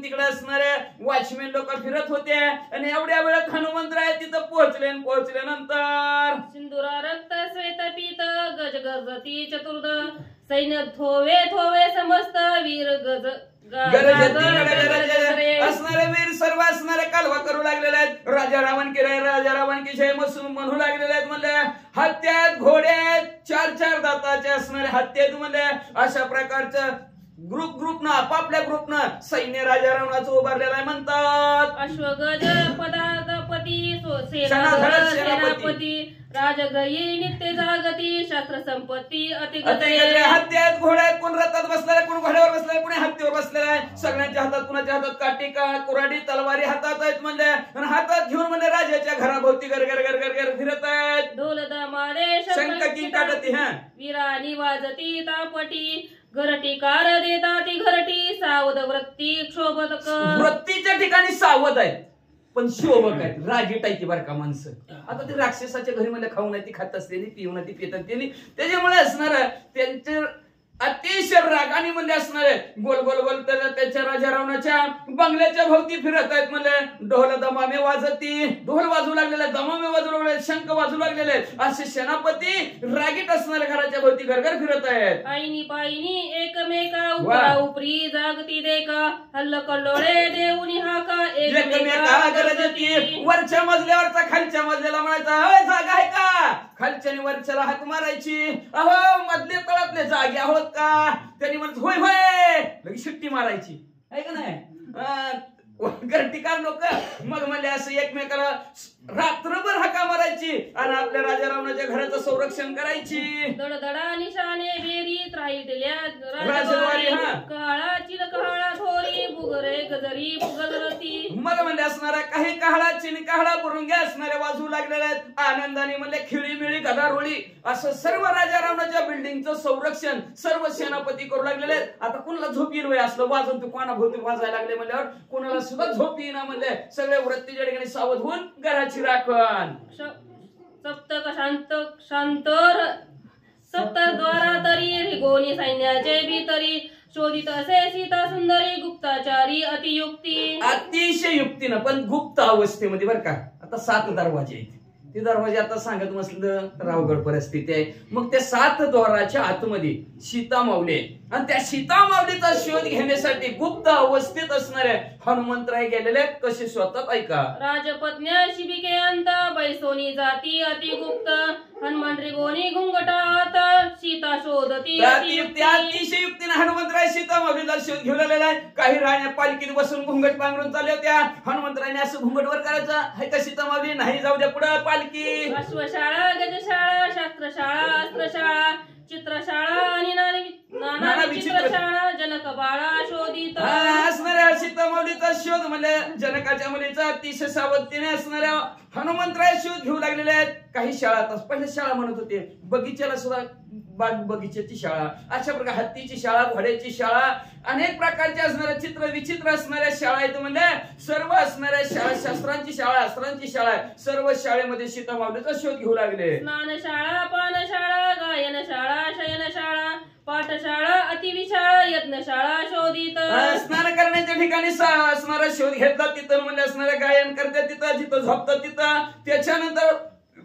तिकडे असणारे वॉचमॅन लोक फिरत होते आणि एवढ्या वेळात हनुमंतराय तिथं पोहोचल्यानंतर सिंधुरा रक्त श्वेत पीत गज गजती चतुर्द सैन्य थोवे समस्त वीर गज असणारे वीर सर्व असणारे कालवा करू लागलेले आहेत. राजा रावण की जय म्हणू लागलेले आहेत. म्हणले हत्यात घोड्यात 4 दाताचे असणारे हत्यात म्हणले अशा प्रकारचं ग्रुपनं आपापल्या ग्रुपनं सैन्य राजा रावणाचं उभारलेलं आहे. म्हणतात अश्वगज पदापती सेनापती राजगयी नित्य जागती शास्त्र संपत्ती हत्यात घोड्यात कोण रथात बसलेला कोण घोड्यावर बसलेला कोणी हत्तीवर बसलेला आहे. सगळ्यांच्या हातात कुणाच्या हातात काठी कुऱ्हाडी तलवारी हातात आहेत. म्हणले आणि हातात घेऊन म्हणजे राजाच्या घराभोवती गर फिरत आहेत. ढोल दमारे शंख किंकाळती वीरानी वाजती तापटी घरटीकार देता ती घरटी सावध वृत्ती क्षोभक. वृत्तीच्या ठिकाणी सावध आहेत पण शोभक आहेत. रागीट आहे ती बरं का माणसं. आता ती राक्षसाच्या घरी मला खाऊ नाही ती खात असते पिऊ नाही ती पित असते त्याच्यामुळे असणार त्यांच्या अतिशय रागाने म्हणजे असणारे गोल त्याच्या राजा रावणाच्या बंगल्याच्या भोवती फिरत आहेत. म्हणजे ढोल दमामे वाजती ढोल वाजू लागलेले दमामे वाजू लागले शंख वाजू लागलेले असे सेनापती रागीट असणाऱ्या घराच्या भोवती घरघर फिरत आहेत. आईनी पाईनी एकमेका उपरा उपरी जागती देका हल्ल कल्लोळे देऊनी हाका एकमेका गरजती. वरच्या मजल्यावरचा खालच्या मजल्याला म्हणायचा जागा आहे का. खालच्याने वरच्याला हाक मारायची. अहो मधले तळातले जागे आहोत का. त्यांनी म्हणत होय लगेच शिट्टी मारायची आहे का नाही. घरटीकार लोक मग म्हणजे असं एकमेकाला रात्रभर हाका मारायची आणि आपल्या राजा रावणाच्या घराचं संरक्षण करायची. दडदडा निशाने बेरीत राहिलेल्या राजवारी काळा चिलकाळा थोरी बुगरे गजरी बुगरती. मग म्हणजे असणारा काही काहळा चिनकाहळा बुरुंग्या असणाऱ्या वाजू लागलेल्या आहेत. आनंदाने म्हणजे खिळीमिळी गदारोळी असं सर्व राजा रावणाच्या बिल्डिंगचं संरक्षण सर्व सेनापती करू लागलेले आहेत. आता कुणाला झोप येईल असलं वाजून तू कोणा भोवती वाजायला लागले म्हणल्यावर कुणाला सुद्धा झोप येईना. म्हणले सगळे वृत्तीच्या ठिकाणी सावध होऊन घराची राखण. सप्तक शांतर सप्तद्वारा तरी गोनी सैन्याचे भीतरी शोधित असे सीता सुंदरी गुप्ताचारी अतियुक्ती. अतिशय युक्तीनं पण गुप्त अवस्थेमध्ये बरं का. आता 7 दरवाजे आहेत. ते दरवाजे आता सांगत नसलं तर अवघड परिस्थिती आहे. मग त्या 7 द्वाराच्या आतमध्ये सीता माऊली आणि त्या सीता माऊलीचा शोध घेण्यासाठी गुप्त अवस्थेत असणाऱ्या हनुमंतराय गेलेले कसे शोधतात ऐका. राजपत्न्या शिबिके अंत बैसोनी जाती अतिगुप्त हनुमंत्री गोनी घुंगटात सीता शोधती अतिशय युक्तीने हनुमंतराय सीता माऊलीचा शोध घेऊन आलेला आहे. काही राण्या पालखीत बसून घुंगट पांघरून चालल्या होत्या. हनुमंतरायने असं घुंगटवर करायचं आहे का सीता माऊली नाही जाऊ द्या पुढे पालखी. अश्वशाळा गजशाळा शास्त्रशाळा अस्त्रशाळा चित्रशाळा आणि नाना विचित्रशाळा जनक बाळा शोधित असणाऱ्या सीता माऊलीचा शोध म्हणजे जनकाच्या मुलीचा अतिशय सावधतेने असणाऱ्या हनुमंतराय शोध घेऊ लागलेले आहेत. काही शाळा पहिले शाळा म्हणत होते बगीच्याला सुद्धा बाग बगीच्याची शाळा अशा प्रकारे हत्तीची शाळा घोड्याची शाळा अनेक प्रकारच्या असणाऱ्या चित्र विचित्र असणाऱ्या शाळा आहेत. म्हणजे सर्व असणाऱ्या शाळा शास्त्रांची शाळा अस्त्रांची शाळा सर्व शाळेमध्ये सीता माऊलीचा शोध घेऊ लागले. स्नानशाळा पानशाळा गायनशाळा शयनशाळा पाठशाळा अतिविशाळा यज्ञशाळा शोधित. स्नान करण्याच्या ठिकाणी असणारा शोध घेतला तिथं म्हणजे असणाऱ्या गायन करतात तिथं जिथं झोपतात तिथं. त्याच्यानंतर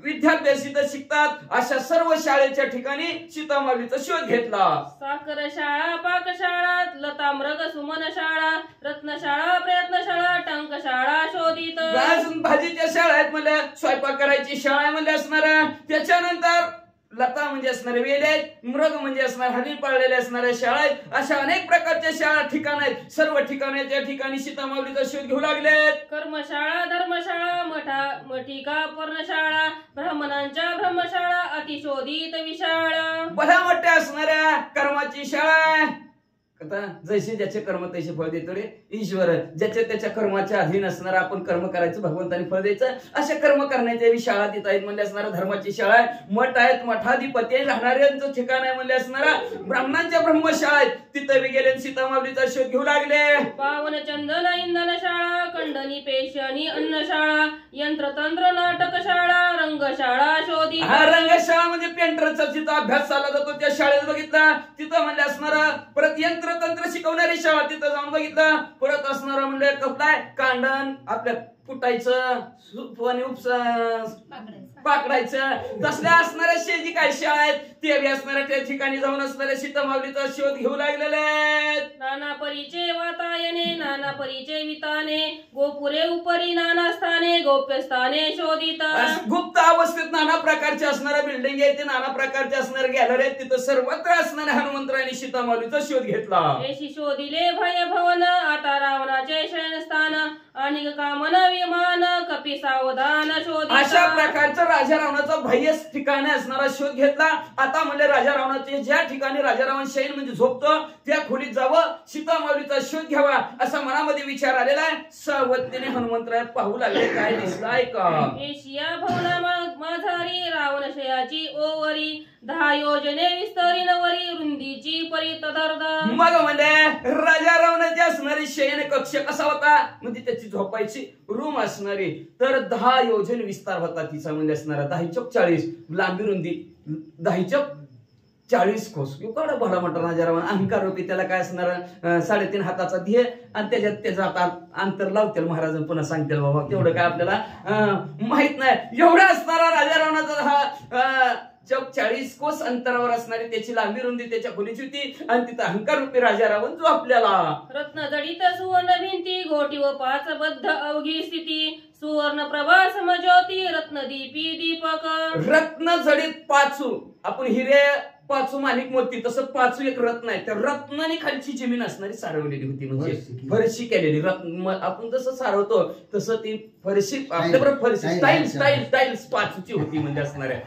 विद्याभ्यास इथं शिकतात अशा सर्व शाळेच्या ठिकाणी सीता माऊलीचा शोध घेतला. साखरशाळा पाकशाळा लता मृग सुमन शाळा रत्नशाळा प्रयत्नशाळा टंकशाळा शोधित. भाजीच्या शाळा आहेत म्हणजे स्वयंपाक करायची शाळा म्हणजे असणाऱ्या. त्याच्यानंतर लता म्हणजे असणारे वेल आहेत, मृग म्हणजे असणारे हरिण पाळलेले असणाऱ्या शाळा आहेत. अशा अनेक प्रकारच्या शाळा ठिकाण आहेत. सर्व ठिकाणाच्या ठिकाणी सीतामाऊलीचा शोध घेऊ लागलेत. कर्मशाळा, धर्मशाळा, मठिका, पर्णशाळा, ब्राह्मणांच्या ब्रह्मशाळा, अतिशोधित विशाळा. भल्या मोठ्या असणाऱ्या कर्माची शाळा. आता जैसे ज्याचे कर्म तसे फळ देतो रे ईश्वर. ज्याच्या त्याच्या कर्माच्या अधीन असणार आपण कर्म करायचं, भगवंताने फळ द्यायचं. अशा कर्म करण्याच्या शाळा तिथं आहेत म्हणले असणारा धर्माची शाळा आहे. मठ आहेत, मठाधिपती राहणाऱ्यांचं ठिकाण आहे म्हणले असणारा ब्राह्मणांच्या ब्रह्मशाळा आहेत. तिथं बी गेले सीतामाऊलीचा शोध घेऊ लागले. पावन चंदन इंधन शाळा, खंडणी पेशणी अन्नशाळा, यंत्रतंत्र नाटक शाळा, रंगशाळा शोधी. हा रंगशाळा म्हणजे पेंटरचा जिथं अभ्यास चालला जातो त्या शाळेत बघितला. तिथं म्हणले असणारा परत तंत्र शिकवणारी शाळा तिथं जाऊन बघितलं. परत असणार म्हणजे काय कांडण आपल्या कुटायचं, पाकडायचं तसल्या असणाऱ्या शेजी काय शाळा आहेत ते बी असणाऱ्या त्या ठिकाणी जाऊन असणाऱ्या सीतामाऊलीचा शोध घेऊ लागलेले आहेत. नाना परीचे वातायने, नाना परीचे विताने, गोपुरे उपरी नाना स्थाने, गोप्य स्थाने शोधित. गुप्त अवस्थेत नाना प्रकारचे असणाऱ्या बिल्डिंग आहेत, नाना प्रकारचे असणारे गॅलरी आहेत. तिथं सर्वत्र असणाऱ्या हनुमंतरायांनी सीतामाऊलीचा शोध घेतला. येशी शोधिले भय भवन, आता रावणाचे शयनस्थान, आणि कामन विमान, कपी सावधान शोधित. अशा प्रकारचं राजा रावणाचा बाह्य ठिकाणी असणारा शोध घेतला. आता म्हणजे राजा रावणाचे ज्या ठिकाणी राजा रावण शयन म्हणजे झोपतो त्या खोलीत जावं, सीतामाऊलीचा शोध घ्यावा असा मनामध्ये विचार आलेला आहे. सावधतेने हनुमंतराय पाहू लागले काय दिसलाय का. एशिया भवना माझारी, रावणशयाची ओवरी, 10 योजने विस्तरी नवरी, रुंदीची परी तदर्द. मग म्हणजे राजा रावणाची असणारी शयन कक्ष कसा होता म्हणजे त्याची झोपायची रूम असणारी तर 10 योजन विस्तार होता तिचा म्हणजे असणारा 10×40 लांबी रुंदी 10×40 कोस. केवढा भला मोठा राजा रावण अहंकार रूपी. त्याला काय असणार 3.5 हाताचा ध्येय आणि त्याच्यात त्याचं आता अंतर लावतील महाराज पुन्हा सांगतील बाबा तेवढं काय आपल्याला माहित नाही. एवढा असणारा राजा रावणाचा हा 40 कोस अंतरावर असणारी त्याची लांबी रुंदी त्याच्या खोलीची होती आणि तिथं अहंकार रूपी राजा रावण जो आपल्याला. रत्न जडित सुवर्ण भिंती, घोटी व 5 बद्ध अवघी स्थिती, सुवर्ण प्रभा समज्योती, रत्नदीपी दीपक. रत्न जडित 5 आपण हिरे 5 माणिक मोती तसं 5 एक रत्न आहे. त्या रत्नाने खालची जमीन असणारी सारवलेली होती म्हणजे फरशी केलेली. आपण जसं सारवतो तसं ती फरशी आपल्याबरोबर फरशी टाईल्स 5ची होती म्हणजे असणाऱ्या.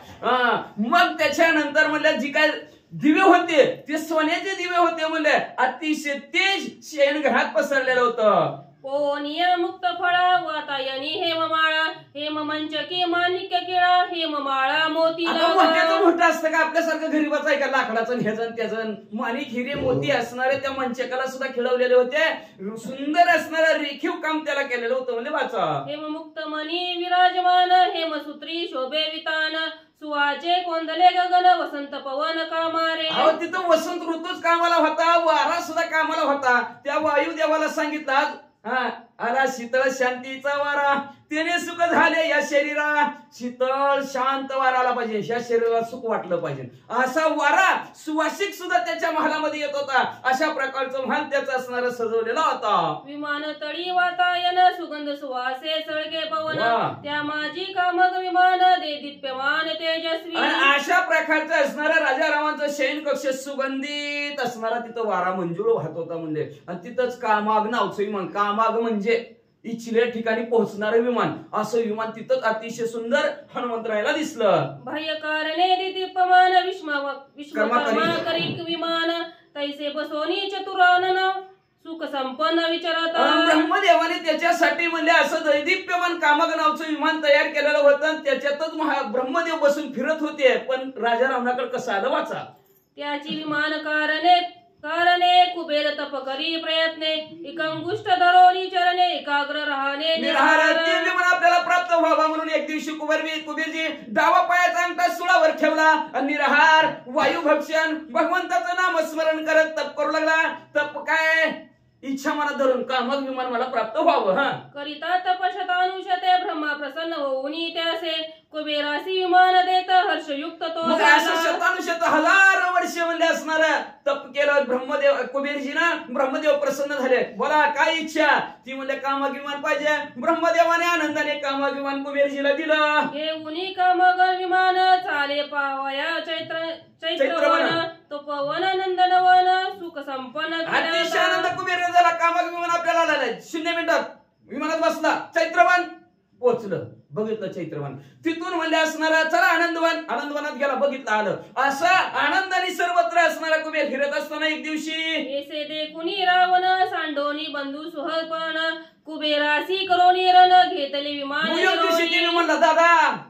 मग त्याच्यानंतर म्हणल्या जी काय दिवे होते ते सोन्याचे दिवे होते म्हणजे अतिशय तेज शयनगृहात पसरलेलं होतं. पोनिया मुक्त फळा, वातायनी हेममाळा, हेममंचकी माणिक्य किळा, हेममाळा मोती. मोठं असतं का आपल्यासारखं गरीबाचं आहे का लाकडाचं ह्याजन त्याजन. माणिक हिरे मोती असणारे त्या मंचकाला सुद्धा खिळवलेले होते. सुंदर असणारं रेखीव काम त्याला केलेलं होतं म्हणजे वाचा. हेममुक्त मणी विराजमान, हेमसूत्री शोभे वितान, सुवाचे कोंदले गगन, वसंत पवन कामारे. अहो तिथं वसंत ऋतूच कामाला होता, वारा सुद्धा कामाला होता. त्या वायुदेवाला सांगितलं आज आला शीतळ शांतीचा वारा, त्याने सुख झाले या शरीरा. शीतळ शांत वारा आला पाहिजे, या शरीराला सुख वाटलं पाहिजे. असा वारा सुवासिक सुद्धा त्याच्या महालामध्ये येत होता. अशा प्रकारचं महाल त्याचा असणारा सजवलेला होता. विमान तळी वातायन, सुगंध सुवासे सळगे पवन, त्या माझी कामक विमान दे दीप्यमान तेजस्वी. अशा प्रकारचं असणारा राजा रावांचं शयन कक्ष सुगंधित असणारा तिथं वारा मंजुळ वाहत होता म्हणजे. आणि तिथंच कामाग नावचं विमान. कामाग म्हणजे इच्छिल्या ठिकाणी पोहोचणारं विमान. असं विमान तिथंच अतिशय सुंदर हनुमंतरायाला दिसलं. बाह्य कारणे दीपमान, विश्वकर्मा करीक विमान, तैसे बसोनी चतुरानन, सुख संपन्न विचारत. ब्रह्मदेवाने त्याच्यासाठी म्हणजे असं दैदिप्यमान कामग नावचं विमान तयार केलेलं होतं. त्याच्यातच ब्रह्मदेव बसून फिरत होते. पण राजा रावणाकडे कसं आलं वाचा. त्याची विमान कारणे कुबेर तप करी प्रयत्ने, एकांगुष्ट धरोनी चरणे, एकाग्र राहणे आपल्याला प्राप्त व्हावा म्हणून एक दिवशी कुबेरजी डावा पायाचा अंगठा सुळावर ठेवला आणि निराहार वायू भक्षण भगवंताचं नाम स्मरण करत तप करू लागला. तप काय इच्छा मनात धरून कामक विमान मला प्राप्त व्हावं. करिता तपशतानुशते, ब्रह्मा प्रसन्न होऊन त्यासे, कुबेरासी विमान देत हर्षयुक्त तो. शतानुशत 1000 वर्ष म्हणजे असणार तप केलं ब्रह्मदेव कुबेरजीनं. ब्रह्मदेव प्रसन्न झाले. बोला काय इच्छा? ती म्हणले कामविमान पाहिजे. ब्रह्मदेवाने आनंदाने कामविमान कुबेरजीला दिलं. घेऊनी कामगण विमान चाले पावया चैत्रवन तो पवन नंदनवन सुख संपन्न अतिशय आनंद कुबेर झाला. कामविमान आपल्याला आलं 0 मिनिटात विमानात बसला. चैत्रवन पोहोचलं. बघितलं चैत्रवन. तिथून म्हणले असणारा चला आनंदवन. आनंदवनात गेला. बघितलं आलं. असा आनंदाने सर्वत्र असणारा कुबेर फिरत असताना एक दिवशी ऐसे देखुनी रावण सांडोनी बंधू सुहळपण कुबेरासी करोनी रण घेतले विमान म्हणला दादा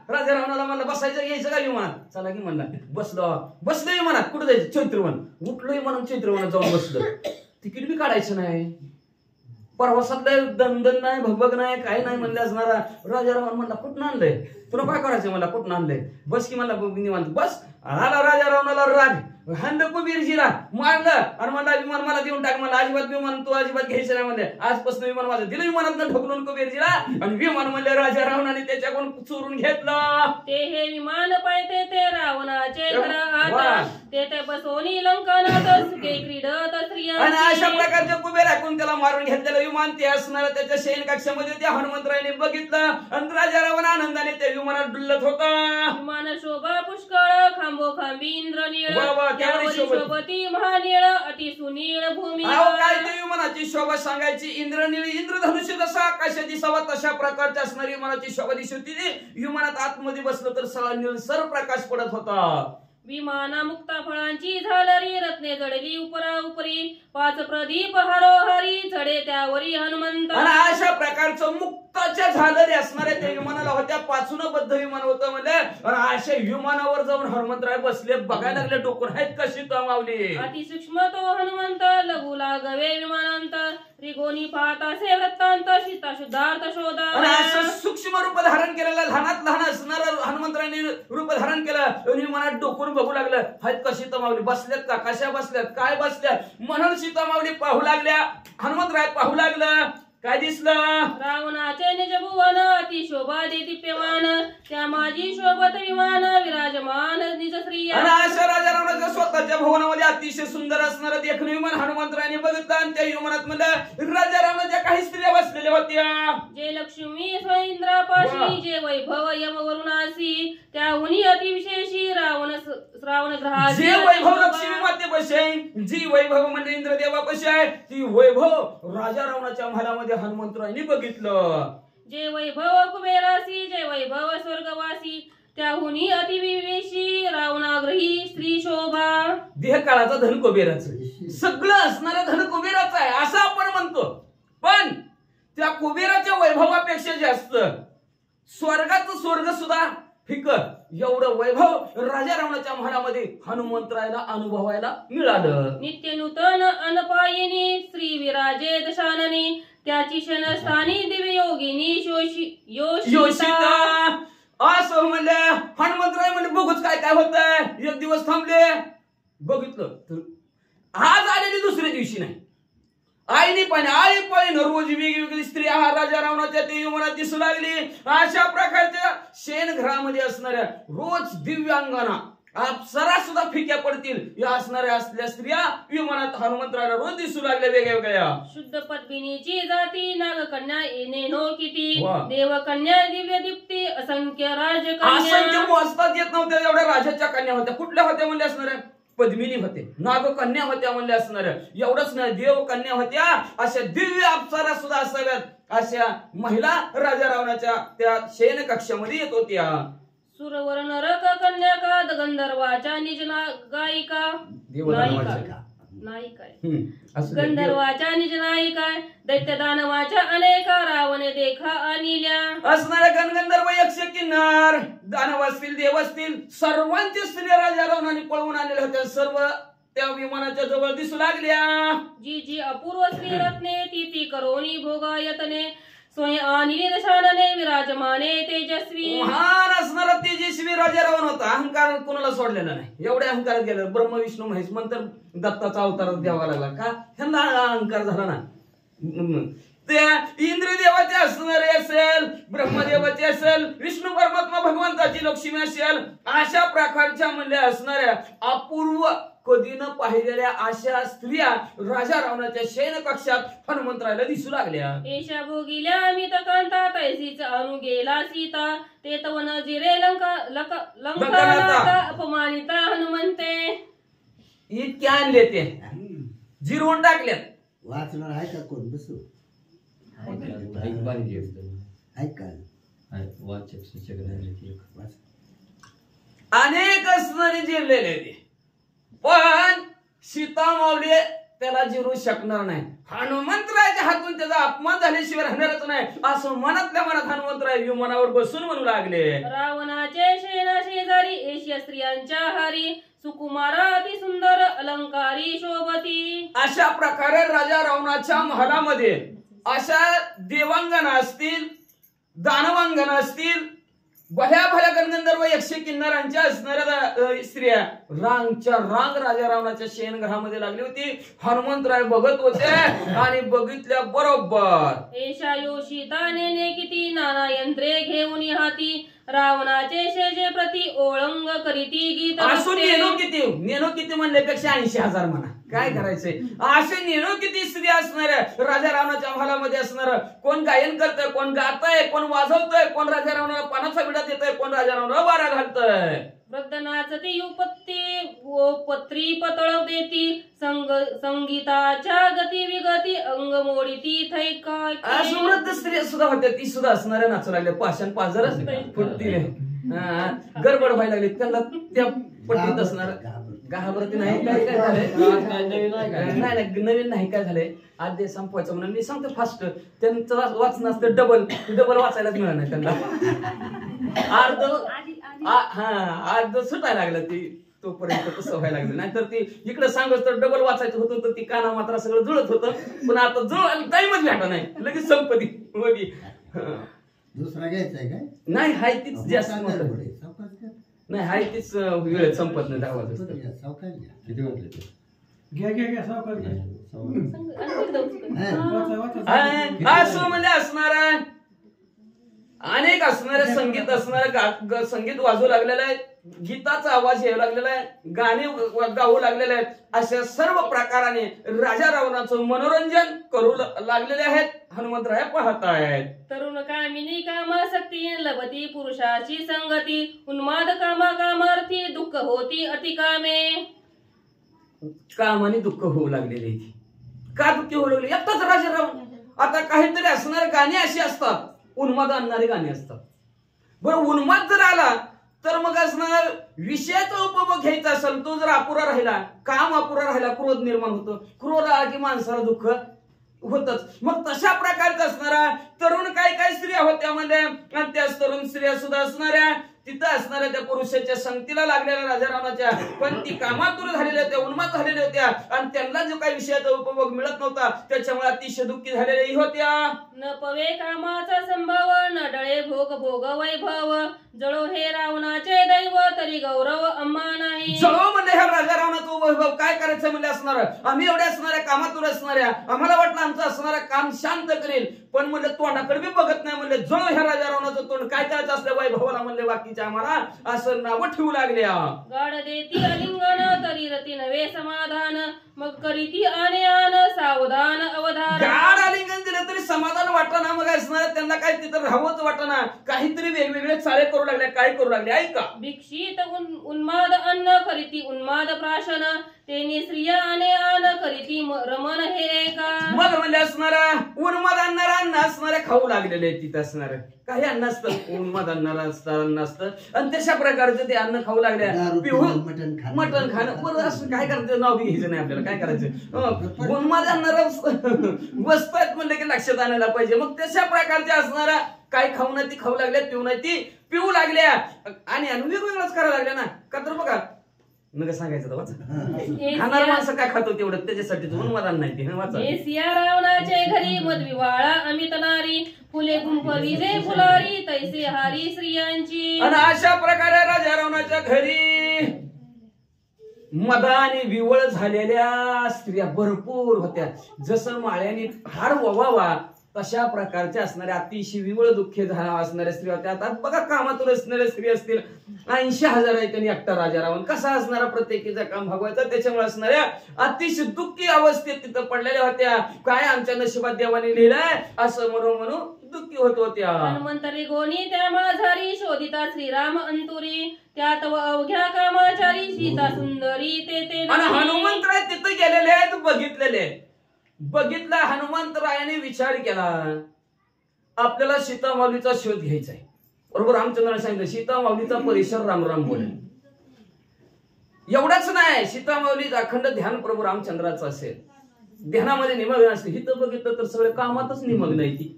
राजा रावणाला म्हणलं बसायचं घ्यायचं का विमान? चला की म्हणला. बसलो विमानात. कुठं जायचं? चैत्रवन. उठलोय म्हणून चैत्रवनात जाऊन बसलं. तिकीट बी काढायचं नाही. प्रवासातलं दंदन नाही भगभग नाही काही नाही म्हणले असणारा राजा रावण म्हणला कुठं आणलंय तुला? काय करायचं मला? कुठं आणलंय? बस की म्हणला निवांत बस. आला राजा रावणाला राग. हांड कुबेरजीला मारलं आणि म्हणला विमान मला देऊन टाक. मला अजिबात विमान तू अजिबात घ्यायचं नाही म्हणले. आजपासून विमान माझं दिलं. विमानात ढकलून कुबेरजीला आणि विमान म्हणले राजा रावणाने त्याच्याकडून चोरून घेतलं. ते हे विमान पाहते ते रावणाचे घरात ते बसोनी लंकनात सुखे क्रीडत स्त्रिया. आणि अशा प्रकारचे कुबेर ऐकून त्याला मारून घेतलेलं विमान ते असणार त्याच्या शयन कक्षामध्ये त्या हनुमंतरायाने बघितलं आणि राजा रावण आनंदाने त्या विमानात डुलत होता. विमान शोभा पुष्कळ खांबो खांबी इंद्रनीळ शोभती महानीळ अति सुनीळ भूमी. काय ते विमानाची शोभा सांगायची? इंद्रनीळ इंद्रधनुष्य जसा आकाशात दिसावा तशा प्रकारची असणारी विमानाची शोभा दिसत होती. विमानात आतमध्ये बसलं तर सगळा निळसर प्रकाश पडत होता. विमाना मुक्ता फळांची झालरी रत्ने जडली उपरा उपरी 5 प्रदीप हरोहरी चढे त्यावरी हनुमंत. आणि अशा प्रकारचं मुक्ताच्या झालरी असणाऱ्या त्या विमानाला होत्या. 5 बद्ध विमान होतं म्हणजे. आणि अशा विमानावर जाऊन हनुमंतराय बसले. बघायला लागले डोकून आहेत कशी मावली. अति सूक्ष्म तो हनुमंत लघु लागवे विमानांत त्रिकोणी पाहतासे वृत्तांत सीता शुद्धार्थ शोधा. आणि असं सूक्ष्म रूप धारण केलेलं लहानात लहान असणारं हनुमंतराने रूप धारण केलं. विमानात डोकून बघू लागलं आहेत कशी मावली. बसल्यात का? कशा बसल्यात? काय बसल्यात? म्हणून सीता मावली पाहू लागल्या. हनुमंतराय पाहू लागलं. काय दिसलं? रावणाचे निज भुवन अति शोभा दे दिप्यमान त्या माझी शोभत विमान विराजमान निज स्त्रिया. आणि अशा राजा रावणाच्या स्वतःच्या भवनामध्ये अतिशय सुंदर असणारं देखणं विमान हनुमंतरायाने बघितलं. आणि त्या विमानात म्हणलं राजा रावणाच्या काही स्त्रिया बसलेल्या होत्या. जे लक्ष्मी स्वइंद्रापाशी जे वैभव यम वरुणासी त्याहुनी अतिविशेषी रावण ग्रहाची. जे वैभव लक्ष्मी मातेपाशी आहे जी वैभव म्हणजे इंद्रदेवापाशी आहे ती वैभव राजा रावणाच्या महालामध्ये हनुमंतरायाने बघितलं. जे वैभव कुबेरासी जे वैभव स्वर्गवासी त्याहुनी अतिविवेशी रावणाग्रही स्त्री शोभा. देह काळाचा धन कुबेराचं. सगळं असणारं धन कुबेराचं आहे असं आपण म्हणतो. पण त्या कुबेराच्या वैभवापेक्षा जास्त स्वर्गाचं स्वर्ग सुद्धा फिकर एवढं वैभव राजा रावणाच्या महालामध्ये हनुमंतरायाला अनुभवायला मिळालं. नित्य नूतन अनपायिनी श्री विराजे दशाननी त्याची क्षणस्थानी दिव्य योगिनी योषिता. असं म्हणले हनुमंतराय म्हणले बघूच काय काय होतंय. एक दिवस थांबले बघितलं तर आज आलेली दुसऱ्या दिवशी नाही. आईने पण रोज वेगवेगळी स्त्रिया राजा रावणाच्या ते विमानात दिसू लागली. अशा प्रकारच्या शेणघरामध्ये असणाऱ्या रोज दिव्यांगाना अप्सरा सुद्धा फिक्या पडतील या असणाऱ्या असल्या स्त्रिया विमानात हनुमंतरायाला रोज दिसू लागल्या वेगवेगळ्या. शुद्ध पद्मिनीची जाती नागकन्या येणे नो किती देवकन्या दिव्य दीप्ती असंख्य राजकन्या. असंख्य मोजतात येत नव्हत्या एवढ्या राजाच्या कन्या होत्या. कुठल्या होत्या म्हणजे असणाऱ्या? पद्मिनी होते. नागकन्या होत्या म्हणजे असणाऱ्या. एवढंच नाही देव कन्या होत्या. अशा दिव्य अप्सरा सुद्धा असाव्यात अशा महिला राजा रावणाच्या त्या शयन कक्षामध्ये येत होत्या. सुरवर नरक कन्याका गंधर्वाच्या निज गायिका गंधर्वाच्या निज नायिका दैत्य दानवाच्या अनेका रावण देखा अनिल्या. असणाऱ्या गणगंधर्व यक्ष किन्नर दानव असतील देव असतील सर्वांचे स्त्रिया राजा रावणाने पळवून आणलेल्या होत्या. सर्व त्या विमानाच्या जवळ दिसू लागल्या. जी जी अपूर्व स्त्री रत्ने ती करोनी भोगायतने स्वयं आणि दशानने विराजमाने तेजस्वी. महान असणारा तेजस्वी राजा रावण होता. अहंकार कोणाला सोडलेला नाही. एवढ्या अहंकारात गेलं ब्रह्म विष्णू महेश नंतर दत्ताचा अवतार द्यावा लागला का? त्यांना अहंकार झाला ना. त्या इंद्रदेवाचे असणारे असेल ब्रह्मदेवाचे असेल विष्णू परमात्मा भगवंताची लक्ष्मी असेल अशा प्रकारच्या म्हणजे असणाऱ्या अपूर्व कधी न पाहिलेल्या अशा स्त्रिया राजा रावणाच्या शयन कक्षात हनुमंतरायला दिसू लागल्या. एशा भोगिल्या अमित कांता तैसीच अनु गेला सीता ते तवन जिरे लंका अपमानिता हनुमंते. इतक्या आणले ते जिरवून टाकल्यात. वाचणार आहे का कोण? बसू ऐका वाचक शिक्षक राहिले वाच. अनेक असणारे जिरलेले ते, पण सीता मावली त्याला जिरू शकणार नाही. हनुमंतरायाच्या हातून त्याचा अपमान झाल्याशिवाय राहणारच नाही असं मनातल्या मनात हनुमंतराय विमानावर बसून म्हणू लागले. रावणाचे शेना शेजारी एशिया स्त्रियांच्या हारी सुकुमारा अति सुंदर अलंकारी शोभती. अशा प्रकारे राजा रावणाच्या महालामध्ये अशा देवांगना असतील, दानवांगना असतील, भल्या भल्या गणगंधर्व यक्ष किन्नरांच्या असणाऱ्या स्त्रिया रांगच्या रांग राजा रावणाच्या शयनगृहामध्ये लागली होती. हनुमंतराय बघत होते आणि बघितल्या बरोबर एशा योषिताने ने किती नाना यंत्रे घेऊन हाती रावणाचे शेजे प्रति ओळंग करीती गीत असून नेनो किती म्हणल्यापेक्षा 80,000 म्हणा. काय करायचंय? असे नेनो किती स्त्री असणार राजा रावणाच्या महालामध्ये असणार. कोण गायन करतय, कोण गातय, कोण वाजवतय, कोण राजा रावणाला पानाचा विडा देतय, कोण राजा रावणाला वारा घालतय. वृद्ध नाचती युपत्ती पत्री पतळ देती संगीताच्या गती विगती अंग मोडीती थै काय. असं वृद्ध स्त्री सुद्धा होत्या, ती सुद्धा असणाऱ्या नाचू लागल्या. पाषाण पाजरच फुटतील, गडबड व्हायला लागली त्यांना. त्या पट्टीत असणार घाबरती नाही. काय काय झालंय? नाही नवीन नाही. काय झालंय? आज संपवायचं म्हणून मी सांगतो फास्ट. त्यांचं वाचन असतं डबल वाचायलाच मिळणार नाही त्यांना. अर्ध सुटायला लागलं ती तोपर्यंत तसं व्हायला लागलं. नाहीतर ती इकडे सांगत तर डबल वाचायचं होतं तर ती काना मात्र सगळं जुळत होतं. पण आता जुळ टाइमच भेटा नाही, लगेच संपत्ती मध्ये. दुसरा घ्यायचा काय? नाही हाय तीच जास्त नाही, हाय तीच वेळ संपत नाही. 10 वाजता किती वाजले ते? असं म्हणजे असणार अनेक असणारे संगीत असणारे संगीत वाजवू लागलेलं आहे, गीताचा आवाज यायला लागलेला आहे, गाणे गाऊ लागलेले आहेत. अशा सर्व प्रकाराने राजा रावणाचं मनोरंजन करू लागलेले आहेत. हनुमंतराय पाहत आहेत. तरुण कामिनी कामासक्ती लभती पुरुषाची संगती उन्माद कामार्थी दुःख होती अति कामे. कामाने दुःख होऊ लागलेले. का दुःखी होऊ लागले? एकटाच राजा रावण. आता काहीतरी असणारे गाणी अशी असतात, उन्माद आणणारे गाणी असतात. बरं, उन्माद जर आला तर मग असणार विषयाचा उपभोग घ्यायचा असेल, तो जर अपुरा राहिला, काम अपुरा राहिला, क्रोध निर्माण होतो. क्रोध आला की माणसाला दुःख होतच. मग तशा प्रकारचा असणारा तरुण काय काय स्त्रिया होत्या मध्ये, आणि त्या तरुण स्त्रिया सुद्धा असणाऱ्या तिथं असणाऱ्या त्या पुरुषाच्या संगतीला लागलेल्या राजा रावणाच्या, पण ती कामातूर झालेल्या होत्या, उन्माद झालेल्या होत्या, आणि त्यांना जो काही विषयाचा उपभोग मिळत नव्हता त्याच्यामुळे अतिशय दुःखी झालेल्याही होत्या. न पवे कामाचा संभव न डळे भोग भोग वैभव जळो हे रावणाचे दैव तरी गौरव अम्मा नाही. जळो म्हणजे ह्या राजा रावणाचा वैभव काय करायचं म्हणजे असणार, आम्ही एवढ्या असणाऱ्या कामातूर असणाऱ्या, आम्हाला वाटलं आमचं असणारं काम शांत करेल, पण म्हणलं तोंडाकडे बी बघत नाही. म्हणले जळो ह्या राजा रावणाचं तोंड, काय करायचं असल्या वैभवाला म्हणले बाकीच्या आम्हाला असं नाव ठेवू लागल्या. गाड देती अलिंगन तरी रती नवे समाधान मग करीती आने आन सावधान अवधान. गाड आलिंगन दिलं तरी समाधान वाटना. मग असणार त्यांना काय तिथं राहावंच वाटना. काहीतरी वेगवेगळे चाळे करू लागले. काय करू लागले ऐका. भिक्षित उन्माद अन्न करीती उन्माद प्राशन तेनी स्त्रिया आने आन करीती रमण हे का. मग म्हणजे असणारा उन्माद आणणारा अन्न असणारे खाऊ लागलेले तिथं असणार. काही अन्न असतं उन्माद आणणारा अन्न असतं, आणि तशा प्रकारचं ते अन्न खाऊ लागल्या. मटण खाणं बरं असं काय करायचं, नाव बी घ्यायचं नाही आपल्याला. काय करायचं, उन्माद आणणारा वस्तू आहेत म्हणलं की लक्षात आणायला पाहिजे. मग तशा प्रकारच्या असणारा काय खाऊ नाही ती खाऊ लागल्या, पिऊ नाही ती पिऊ लागल्या, आणि वेगवेगळंच करायला लागल्या ना. का तर बघा नका सांगायचं खाणार माणसं काय खातो तेवढं, त्याच्यासाठी उन्मादान नाही ते वाचा. सिया रावणाचे घरी मधविवाळा अमित नारी फुले गुंफविले फुलारी तैसे हारी स्त्रियांची. आणि अशा प्रकारे राजा रावणाच्या घरी मदाने विवळ झालेल्या स्त्रिया भरपूर होत्या. जसं माळ्याने हार ववावा तशा प्रकारच्या असणाऱ्या अतिशय विवळ दुःखी असणाऱ्या स्त्रिया होत्या. आता बघा कामातून असणाऱ्या स्त्री असतील 80,000 आहे त्यांनी एकटा राजा रावण कसा असणारा प्रत्येकीचं काम भागवायचं. त्याच्यामुळे असणाऱ्या अतिशय दुःखी अवस्थेत तिथं पडलेल्या होत्या. काय आमच्या नशिबात देवाने लिहिलंय असं म्हणून दुःखी होत होत्या. हनुमंतरी गोनी त्या माझारी शोधिता श्रीराम अंतुरी त्यात अवघ्या कामाचारी सीता सुंदरी ते आणि हनुमंतराय तिथे गेलेले आहेत बघितलेले. बघितला हनुमंतरायाने विचार केला आपल्याला सीतामाऊलीचा शोध घ्यायचा आहे. बरोबर रामचंद्राने सांगितलं सीतामाऊलीचा परिसर रामराम बोलेल. एवढंच नाही सीतामाऊली अखंड ध्यान प्रभू रामचंद्राचं असेल ध्यानामध्ये निमग्न असते. हिथं बघितलं तर सगळं कामातच निमग्न आहे. ती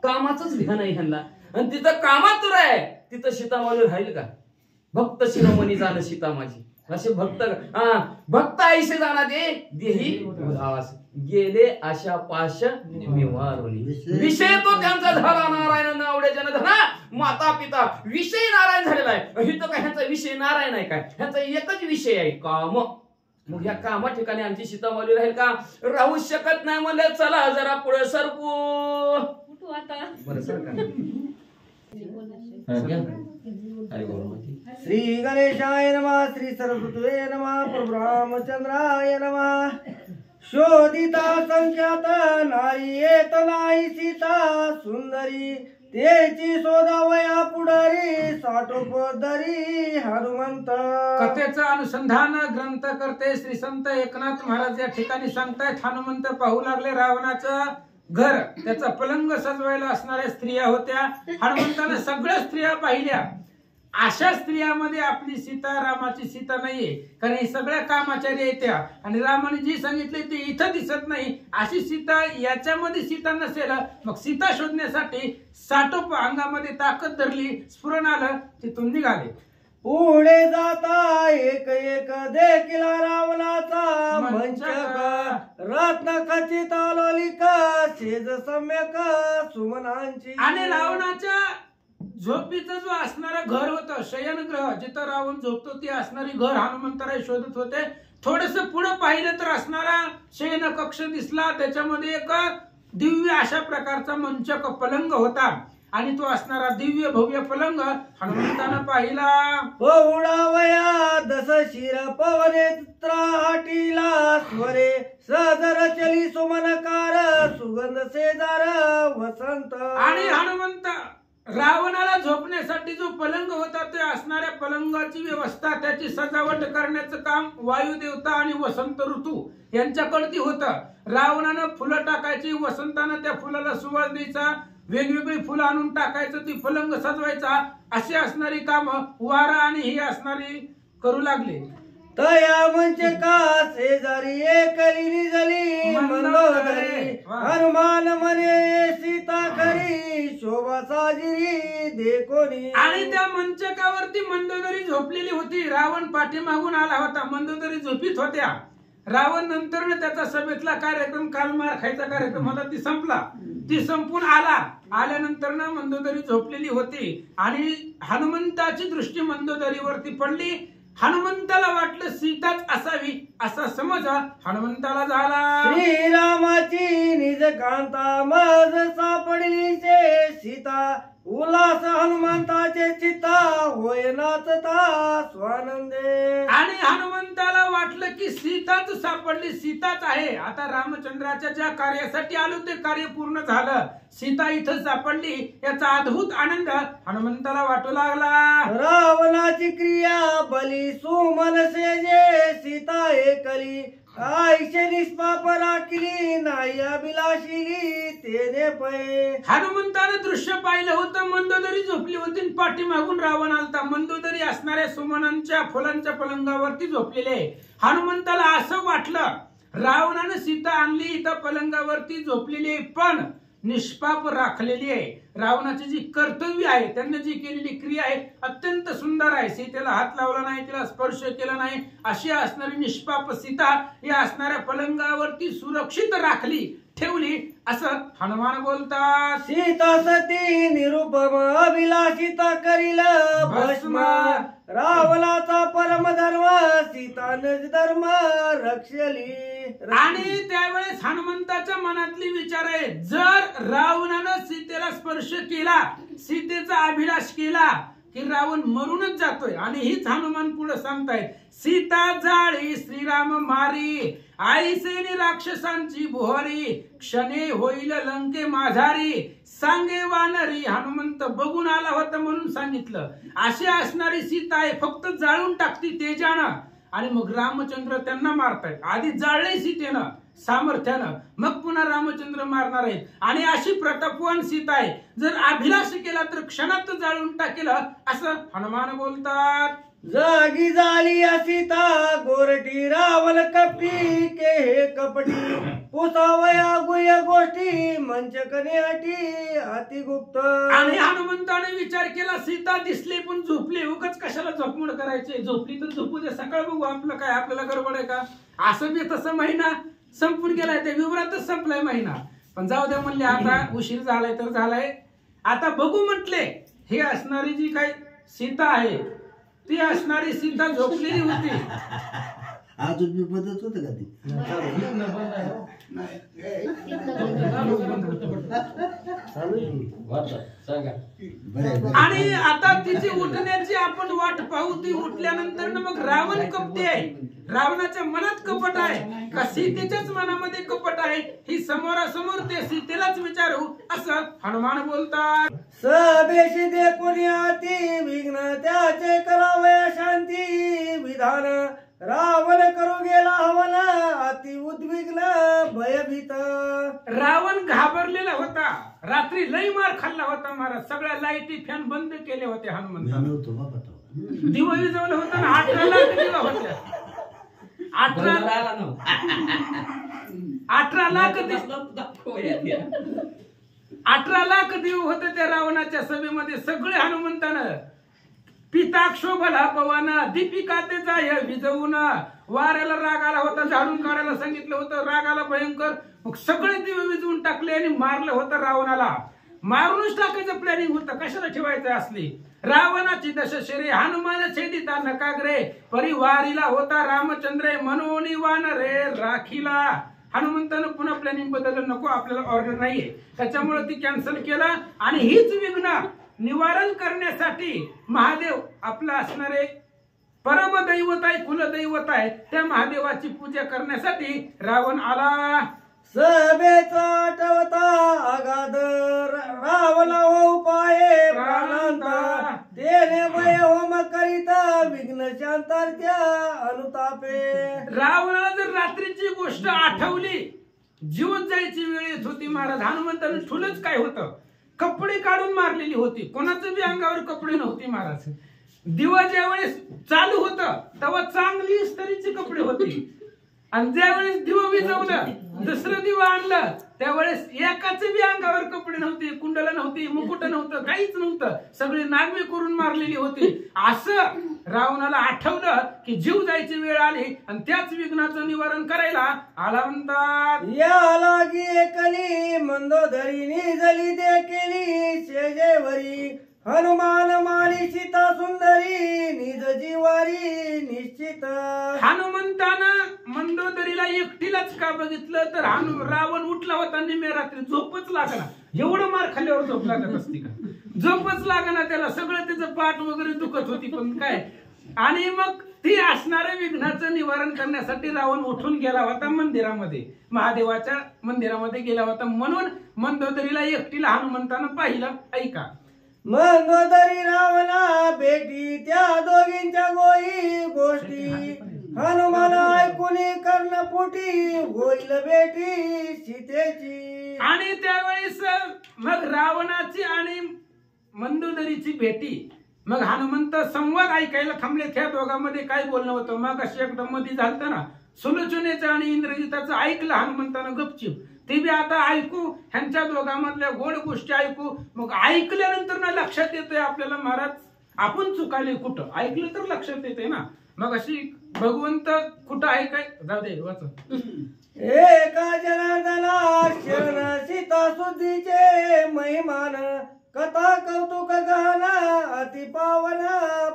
कामाचंच ध्यान आहे ह्यांना. आणि तिथं कामातूर आहे तिथं सीतामाऊली राहील का. भक्त शिरोमणी जाणं सीता माझी असे भक्त ऐसे जाणा दे देही उदास गेले अशा पाश निवारवली. विषय तो त्यांचा झाला नारायण नावडे जनधना माता पिता विषय नारायण झालेला आहे. इथं काय ह्याचा विषय नारायण आहे काय ह्याचा एकच विषय आहे काम. मग या कामा ठिकाणी आमची सीतामाऊली राहील का. राहू शकत नाही म्हणले चला जरा पुढे सरकू आता बरं सरका. श्री गणेशाय नमः श्री सरस्वती नमः प्रभु रामचंद्राय नमः. शोधिता संख्यात नारी येत नाही सीता सुंदरी तेची शोधावया पुढारी साठोपदरी हनुमंत. कथेचं अनुसंधान ग्रंथ करते श्री संत एकनाथ महाराज या ठिकाणी सांगतायत. हनुमंत पाहू लागले रावणाचं घर त्याचा पलंग सजवायला असणाऱ्या स्त्रिया होत्या. हनुमंताने सगळ्या स्त्रिया पाहिल्या. अशा स्त्रियामध्ये आपली सीता रामाची सीता नाहीये कारण हे सगळ्या कामाचारी येत्या आणि रामाने जी सांगितले ते इथं दिसत नाही. अशी सीता याच्यामध्ये सीता नसेल. मग सीता शोधण्यासाठी साठोप अंगामध्ये ताकद धरली. स्फुरण आलं तिथून निघाले. पुढे जाता एक एक देखील रावणाचा मंचक रत्न खचित लोलिक शेज सम्यक सुमनांची. आणि रावणाच्या झोपीचं जो असणारा घर होतं शयनगृह जिथं रावण झोपतो ते असणारी घर हनुमंतराय शोधत होते. थोडस पुढे पाहिलं तर असणारा शयन कक्ष दिसला. त्याच्यामध्ये एक दिव्य अशा प्रकारचा मंचक पलंग होता आणि तो असणारा दिव्य भव्य पलंग हनुमंतानं पाहिला. पौडावया दस शिर पवने त्राटीला स्वरे सजर चली सुमनकार सुगंध सेजार वसंत. आणि हनुमंत रावणाला झोपण्यासाठी जो पलंग होता ते असणाऱ्या पलंगाची व्यवस्था त्याची सजावट करण्याचं काम वायुदेवता आणि वसंत ऋतू यांच्याकडे होतं. रावणानं फुलं टाकायची वसंतानं त्या फुलाला सुवास द्यायचा. वेगवेगळी फुलं आणून टाकायचं ती पलंग सजवायचा. अशी असणारी कामं वारा आणि ही असणारी करू लागले. तया मंचका शेजारी एकली निजली मंदोदरी हनुमान म्हणे सीता खरी शोभा साजिरी देखोनी. आणि त्या मंचकावरती मंदोदरी झोपलेली होती. रावण पाठीमागून आला होता. मंदोदरी झोपीत होत्या. रावण नंतर त्याचा सभेतला कार्यक्रम काल मार खायचा कार्यक्रम होता ती संपला. ती संपून आल्यानंतर मंदोदरी झोपलेली होती आणि हनुमंताची दृष्टी मंदोदरीवरती पडली. हनुमंताला वाटलं सीताच असावी असा समज हनुमंताला झाला. श्रीरामाची निज कांता मज सापडली से सीता उल्हास हनुमंताचे चित्ता होय नाचता स्वानंदे. आणि हनुमंताला वाटलं की सीताच सापडली सीताच आहे. आता रामचंद्राच्या ज्या कार्यासाठी आलो ते कार्य पूर्ण झालं. सीता इथं सापडली याचा अद्भुत आनंद हनुमंताला वाटू लागला. रावणाची क्रिया बली सुमनसे जे सीता एकली आईशे निष्पाप राखली नाही अभिलाषिली तेने पै. हनुमंताने दृश्य पाहिलं होतं. मंदोदरी झोपली होती. पाठीमागून रावण आलता. मंदोदरी असणाऱ्या सुमनांच्या फुलांच्या पलंगावरती झोपलेले. हनुमंताला असं वाटलं रावणानं सीता आणली इथं पलंगावरती झोपलेली पण निष्पाप राखलेली आहे. रावणाची जी कर्तव्य आहे त्यांनी जी केलेली क्रिया आहे अत्यंत सुंदर आहे. सीतेला हात लावला नाही तिला स्पर्श केला नाही अशी असणारी निष्पाप सीता या असणाऱ्या पलंगावरती सुरक्षित राखली ठेवली असं हनुमान बोलतात. सीता सती निरुपम अभिलाषिता करील भस्म रावणाचा परम धर्म सीता निज धर्म रक्षली. आणि त्यावेळेस हनुमंताच्या मनातली विचार आहे, जर रावणानं सीतेला स्पर्श केला, सीतेचा अभिलाष केला की रावण मरूनच जातोय. आणि हीच हनुमान पुढे सांगतायत, सीता जाळी श्रीराम मारी, आईसेनी राक्षसांची बुहारी, क्षणे होईल लंके माझारी, सांगे वानरी. हनुमंत बघून आला होता म्हणून सांगितलं. अशी असणारी सीता आहे, फक्त जाळून टाकती तेजानं. आणि मग रामचंद्र त्यांना मारतायत. आधी जाळले सीतेनं सामर्थ्यानं, मग पुन्हा रामचंद्र मारणार आहेत. आणि अशी प्रतापवान सीता आहे, जर अभिलाष केला तर क्षणात जाळून टाकेल असं हनुमान बोलतात. जागी झाली सीता गोरटी, रावण कपटी के हे कपटी, पुसावया गुह्य गोष्टी मंचकने अटी अति गुप्त. आणि हनुमंताने विचार केला, सीता दिसली पण झोपली, उगाच कशाला झोपमोड करायचे, झोपली तर झोपू दे, सकाळ बघू आपलं काय, आपल्याला गडबड आहे का. असं बी तसं महिना संपून गेलाय, त्या विवरातच संपलाय महिना. पण जाऊ द्या म्हणले, आता उशीर झालाय तर झालाय, आता बघू म्हटले. हे असणारी जी काही सीता आहे, ती असणारी सीता झोपलेली होती. अजून मी बदलत होत का ती आणि आता तिची उठण्याची आपण वाट पाहू. ती उठल्यानंतर मग रावण कपटी आहे, रावणाच्या मनात कपट आहे का सीतेच्याच मनामध्ये कपट आहे, ही समोरासमोर ते सीतेलाच विचारू असं हनुमान बोलतात. सबेशी देखून अति विघ्न त्याचे करावया शांती विधान, रावण करू गेला हवन अति उद्विग्न भयभीत. रावण घाबरलेला होता, रात्री लई मार खाल्ला होता महाराज. सगळ्या लाईटी फॅन बंद केले होते हनुमंताने, दिवा विजवलं होतं ना, 18 लाख दिवा होत्या. 18 लाख दिव होते त्या रावणाच्या सभेमध्ये. सगळे हनुमंतानं पिताक्षोभला पवाना दीपिका ते जाय विजवून. वाऱ्याला राग आला होता, झाडून काढायला सांगितलं होतं, राग आला भयंकर. मग सगळे दिवे विजवून टाकले आणि मारलं होतं रावणाला. मारूनच टाकायचं प्लॅनिंग होतं, कशाला ठेवायचं असली. रावणाची दशशिरे हनुमान छेदिता नकाग्रे, परिवारीला होता रामचंद्र म्हणून वानरे राखीला. हनुमंतानं पुन्हा प्लॅनिंग बदललं, नको आपल्याला ऑर्डर नाहीये, त्याच्यामुळे ती कॅन्सल केलं. आणि हीच विघ्न निवारण करण्यासाठी महादेव आपला असणारे परमदैवत आहे, कुलदैवत आहे, त्या महादेवाची पूजा करण्यासाठी रावण आला. सभेचा आठवता अगाध रावण हो पाये प्राणांता, देणे भय होम करिता विघ्न शांतार्त्या अनुतापे. रावणाला जर रात्रीची गोष्ट आठवली, जीवन जायची वेळ येत होती महाराज. हनुमंताने ठुलच काय होतं, कपडे काढून मारलेली होती, कोणाचं बी अंगावर कपडे नव्हती महाराज. दिवा ज्या वेळेस चालू होतं तेव्हा चांगली इस्त्रीची कपडे होती, आणि ज्यावेळेस दिवा विजवलं, दुसरं दिवा आणलं, त्यावेळेस एकाच बी अंगावर कपडे नव्हते, कुंडला नव्हती, मुकुट नव्हतं, काहीच नव्हतं, सगळी नागवे करून मारलेली होती. असं रावणाला आठवलं की जीव जायची वेळ आली आणि त्याच विघ्नाचं निवारण करायला आला. म्हणतात या लागी एकली मंदोदरी निजली देखील शेजेवरी, हनुमान मानी सीता सुंदरी निज जीवारी निश्चित. हनुमंतानं मंदोदरीला एकटीलाच का बघितलं तर रावण उठला होता निम्या रात्री, झोपच लागला. एवढं मार खाल्ल्यावर झोप लागत असती का, झोपच लागना त्याला, सगळं त्याचं पाठ वगैरे दुखत होती. पण काय, आणि मग ती असणाऱ्या विघ्नाचं निवारण करण्यासाठी रावण उठून गेला होता मंदिरामध्ये, महादेवाच्या मंदिरामध्ये गेला होता. म्हणून मंदोदरीला एकटीला हनुमंतानं पाहिलं. ऐका, मंदोदरी रावणा भेटी त्या दोघींच्या गोई गोष्टी, हनुमान ऐकून कर्णपोटी होईल बेटी सीतेची. आणि त्यावेळेस मग रावणाची आणि मंदोदरीची भेटी. मग हनुमंत संवाद ऐकायला थांबले. त्या दोघांमध्ये काय बोलणं होतं, मग अशी एकदम मध्ये झालं ना, सुलोचनेचं आणि इंद्रजिताचं ऐकलं हनुमंतानं गपचिप. ते बी आता ऐकू, ह्यांच्या दोघांमधल्या गोड गोष्टी ऐकू. मग ऐकल्यानंतर ना लक्षात येतंय आपल्याला, महाराज आपण चुकाले कुठं, ऐकलं तर लक्षात येते ना. मग अशी भगवंत कुठं आहे काय, जाऊ दे वाच. एका जनार्दना शरण सीता सुद्धीचे महिमान, कथा कौतुक गाना अति पावन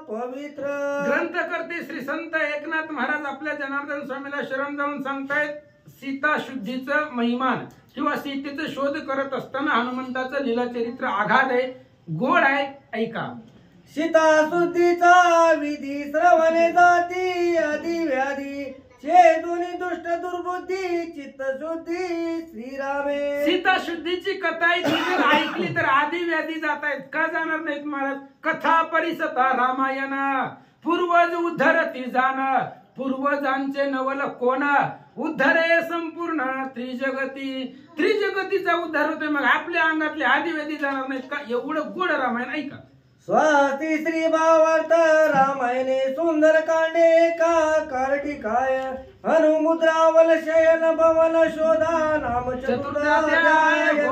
पवित्र. ग्रंथकर्ते श्री संत एकनाथ महाराज आपल्या जनार्दन स्वामीला शरण जाऊन सांगतायत, सीता शुद्धीचं महिमान किंवा सीतेचा शोध करत असताना हनुमंताचं लीला चरित्र आघात आहे, गोड आहे. ऐका. सीता शुद्धीचा विधी श्रवणे जाती आधी व्याधी छेदुनी दुष्ट दुर्बुद्धी चित्त शुद्धी श्रीरामे. सीता शुद्धीची कथा आहे, ती जर ऐकली तर आधी व्याधी जात आहेत. का जाणार नाहीत महाराज? कथा परिसता रामायण पूर्वज उद्धरती जाण, पूर्वजांचे नवल कोण उद्धरे संपूर्ण त्रिजगती. त्रिजगतीचा उद्धार होतोय, मग आपल्या अंगातले आधी व्याधी जाणार नाहीत का? एवढं गोड रामायण. ऐका. स्वाती श्री भावार्थ रामायणे सुंदर कांडे का कारटी काय हनुमुद्रावल शयन भवन शोधा नाम चतुर्धाध्याय.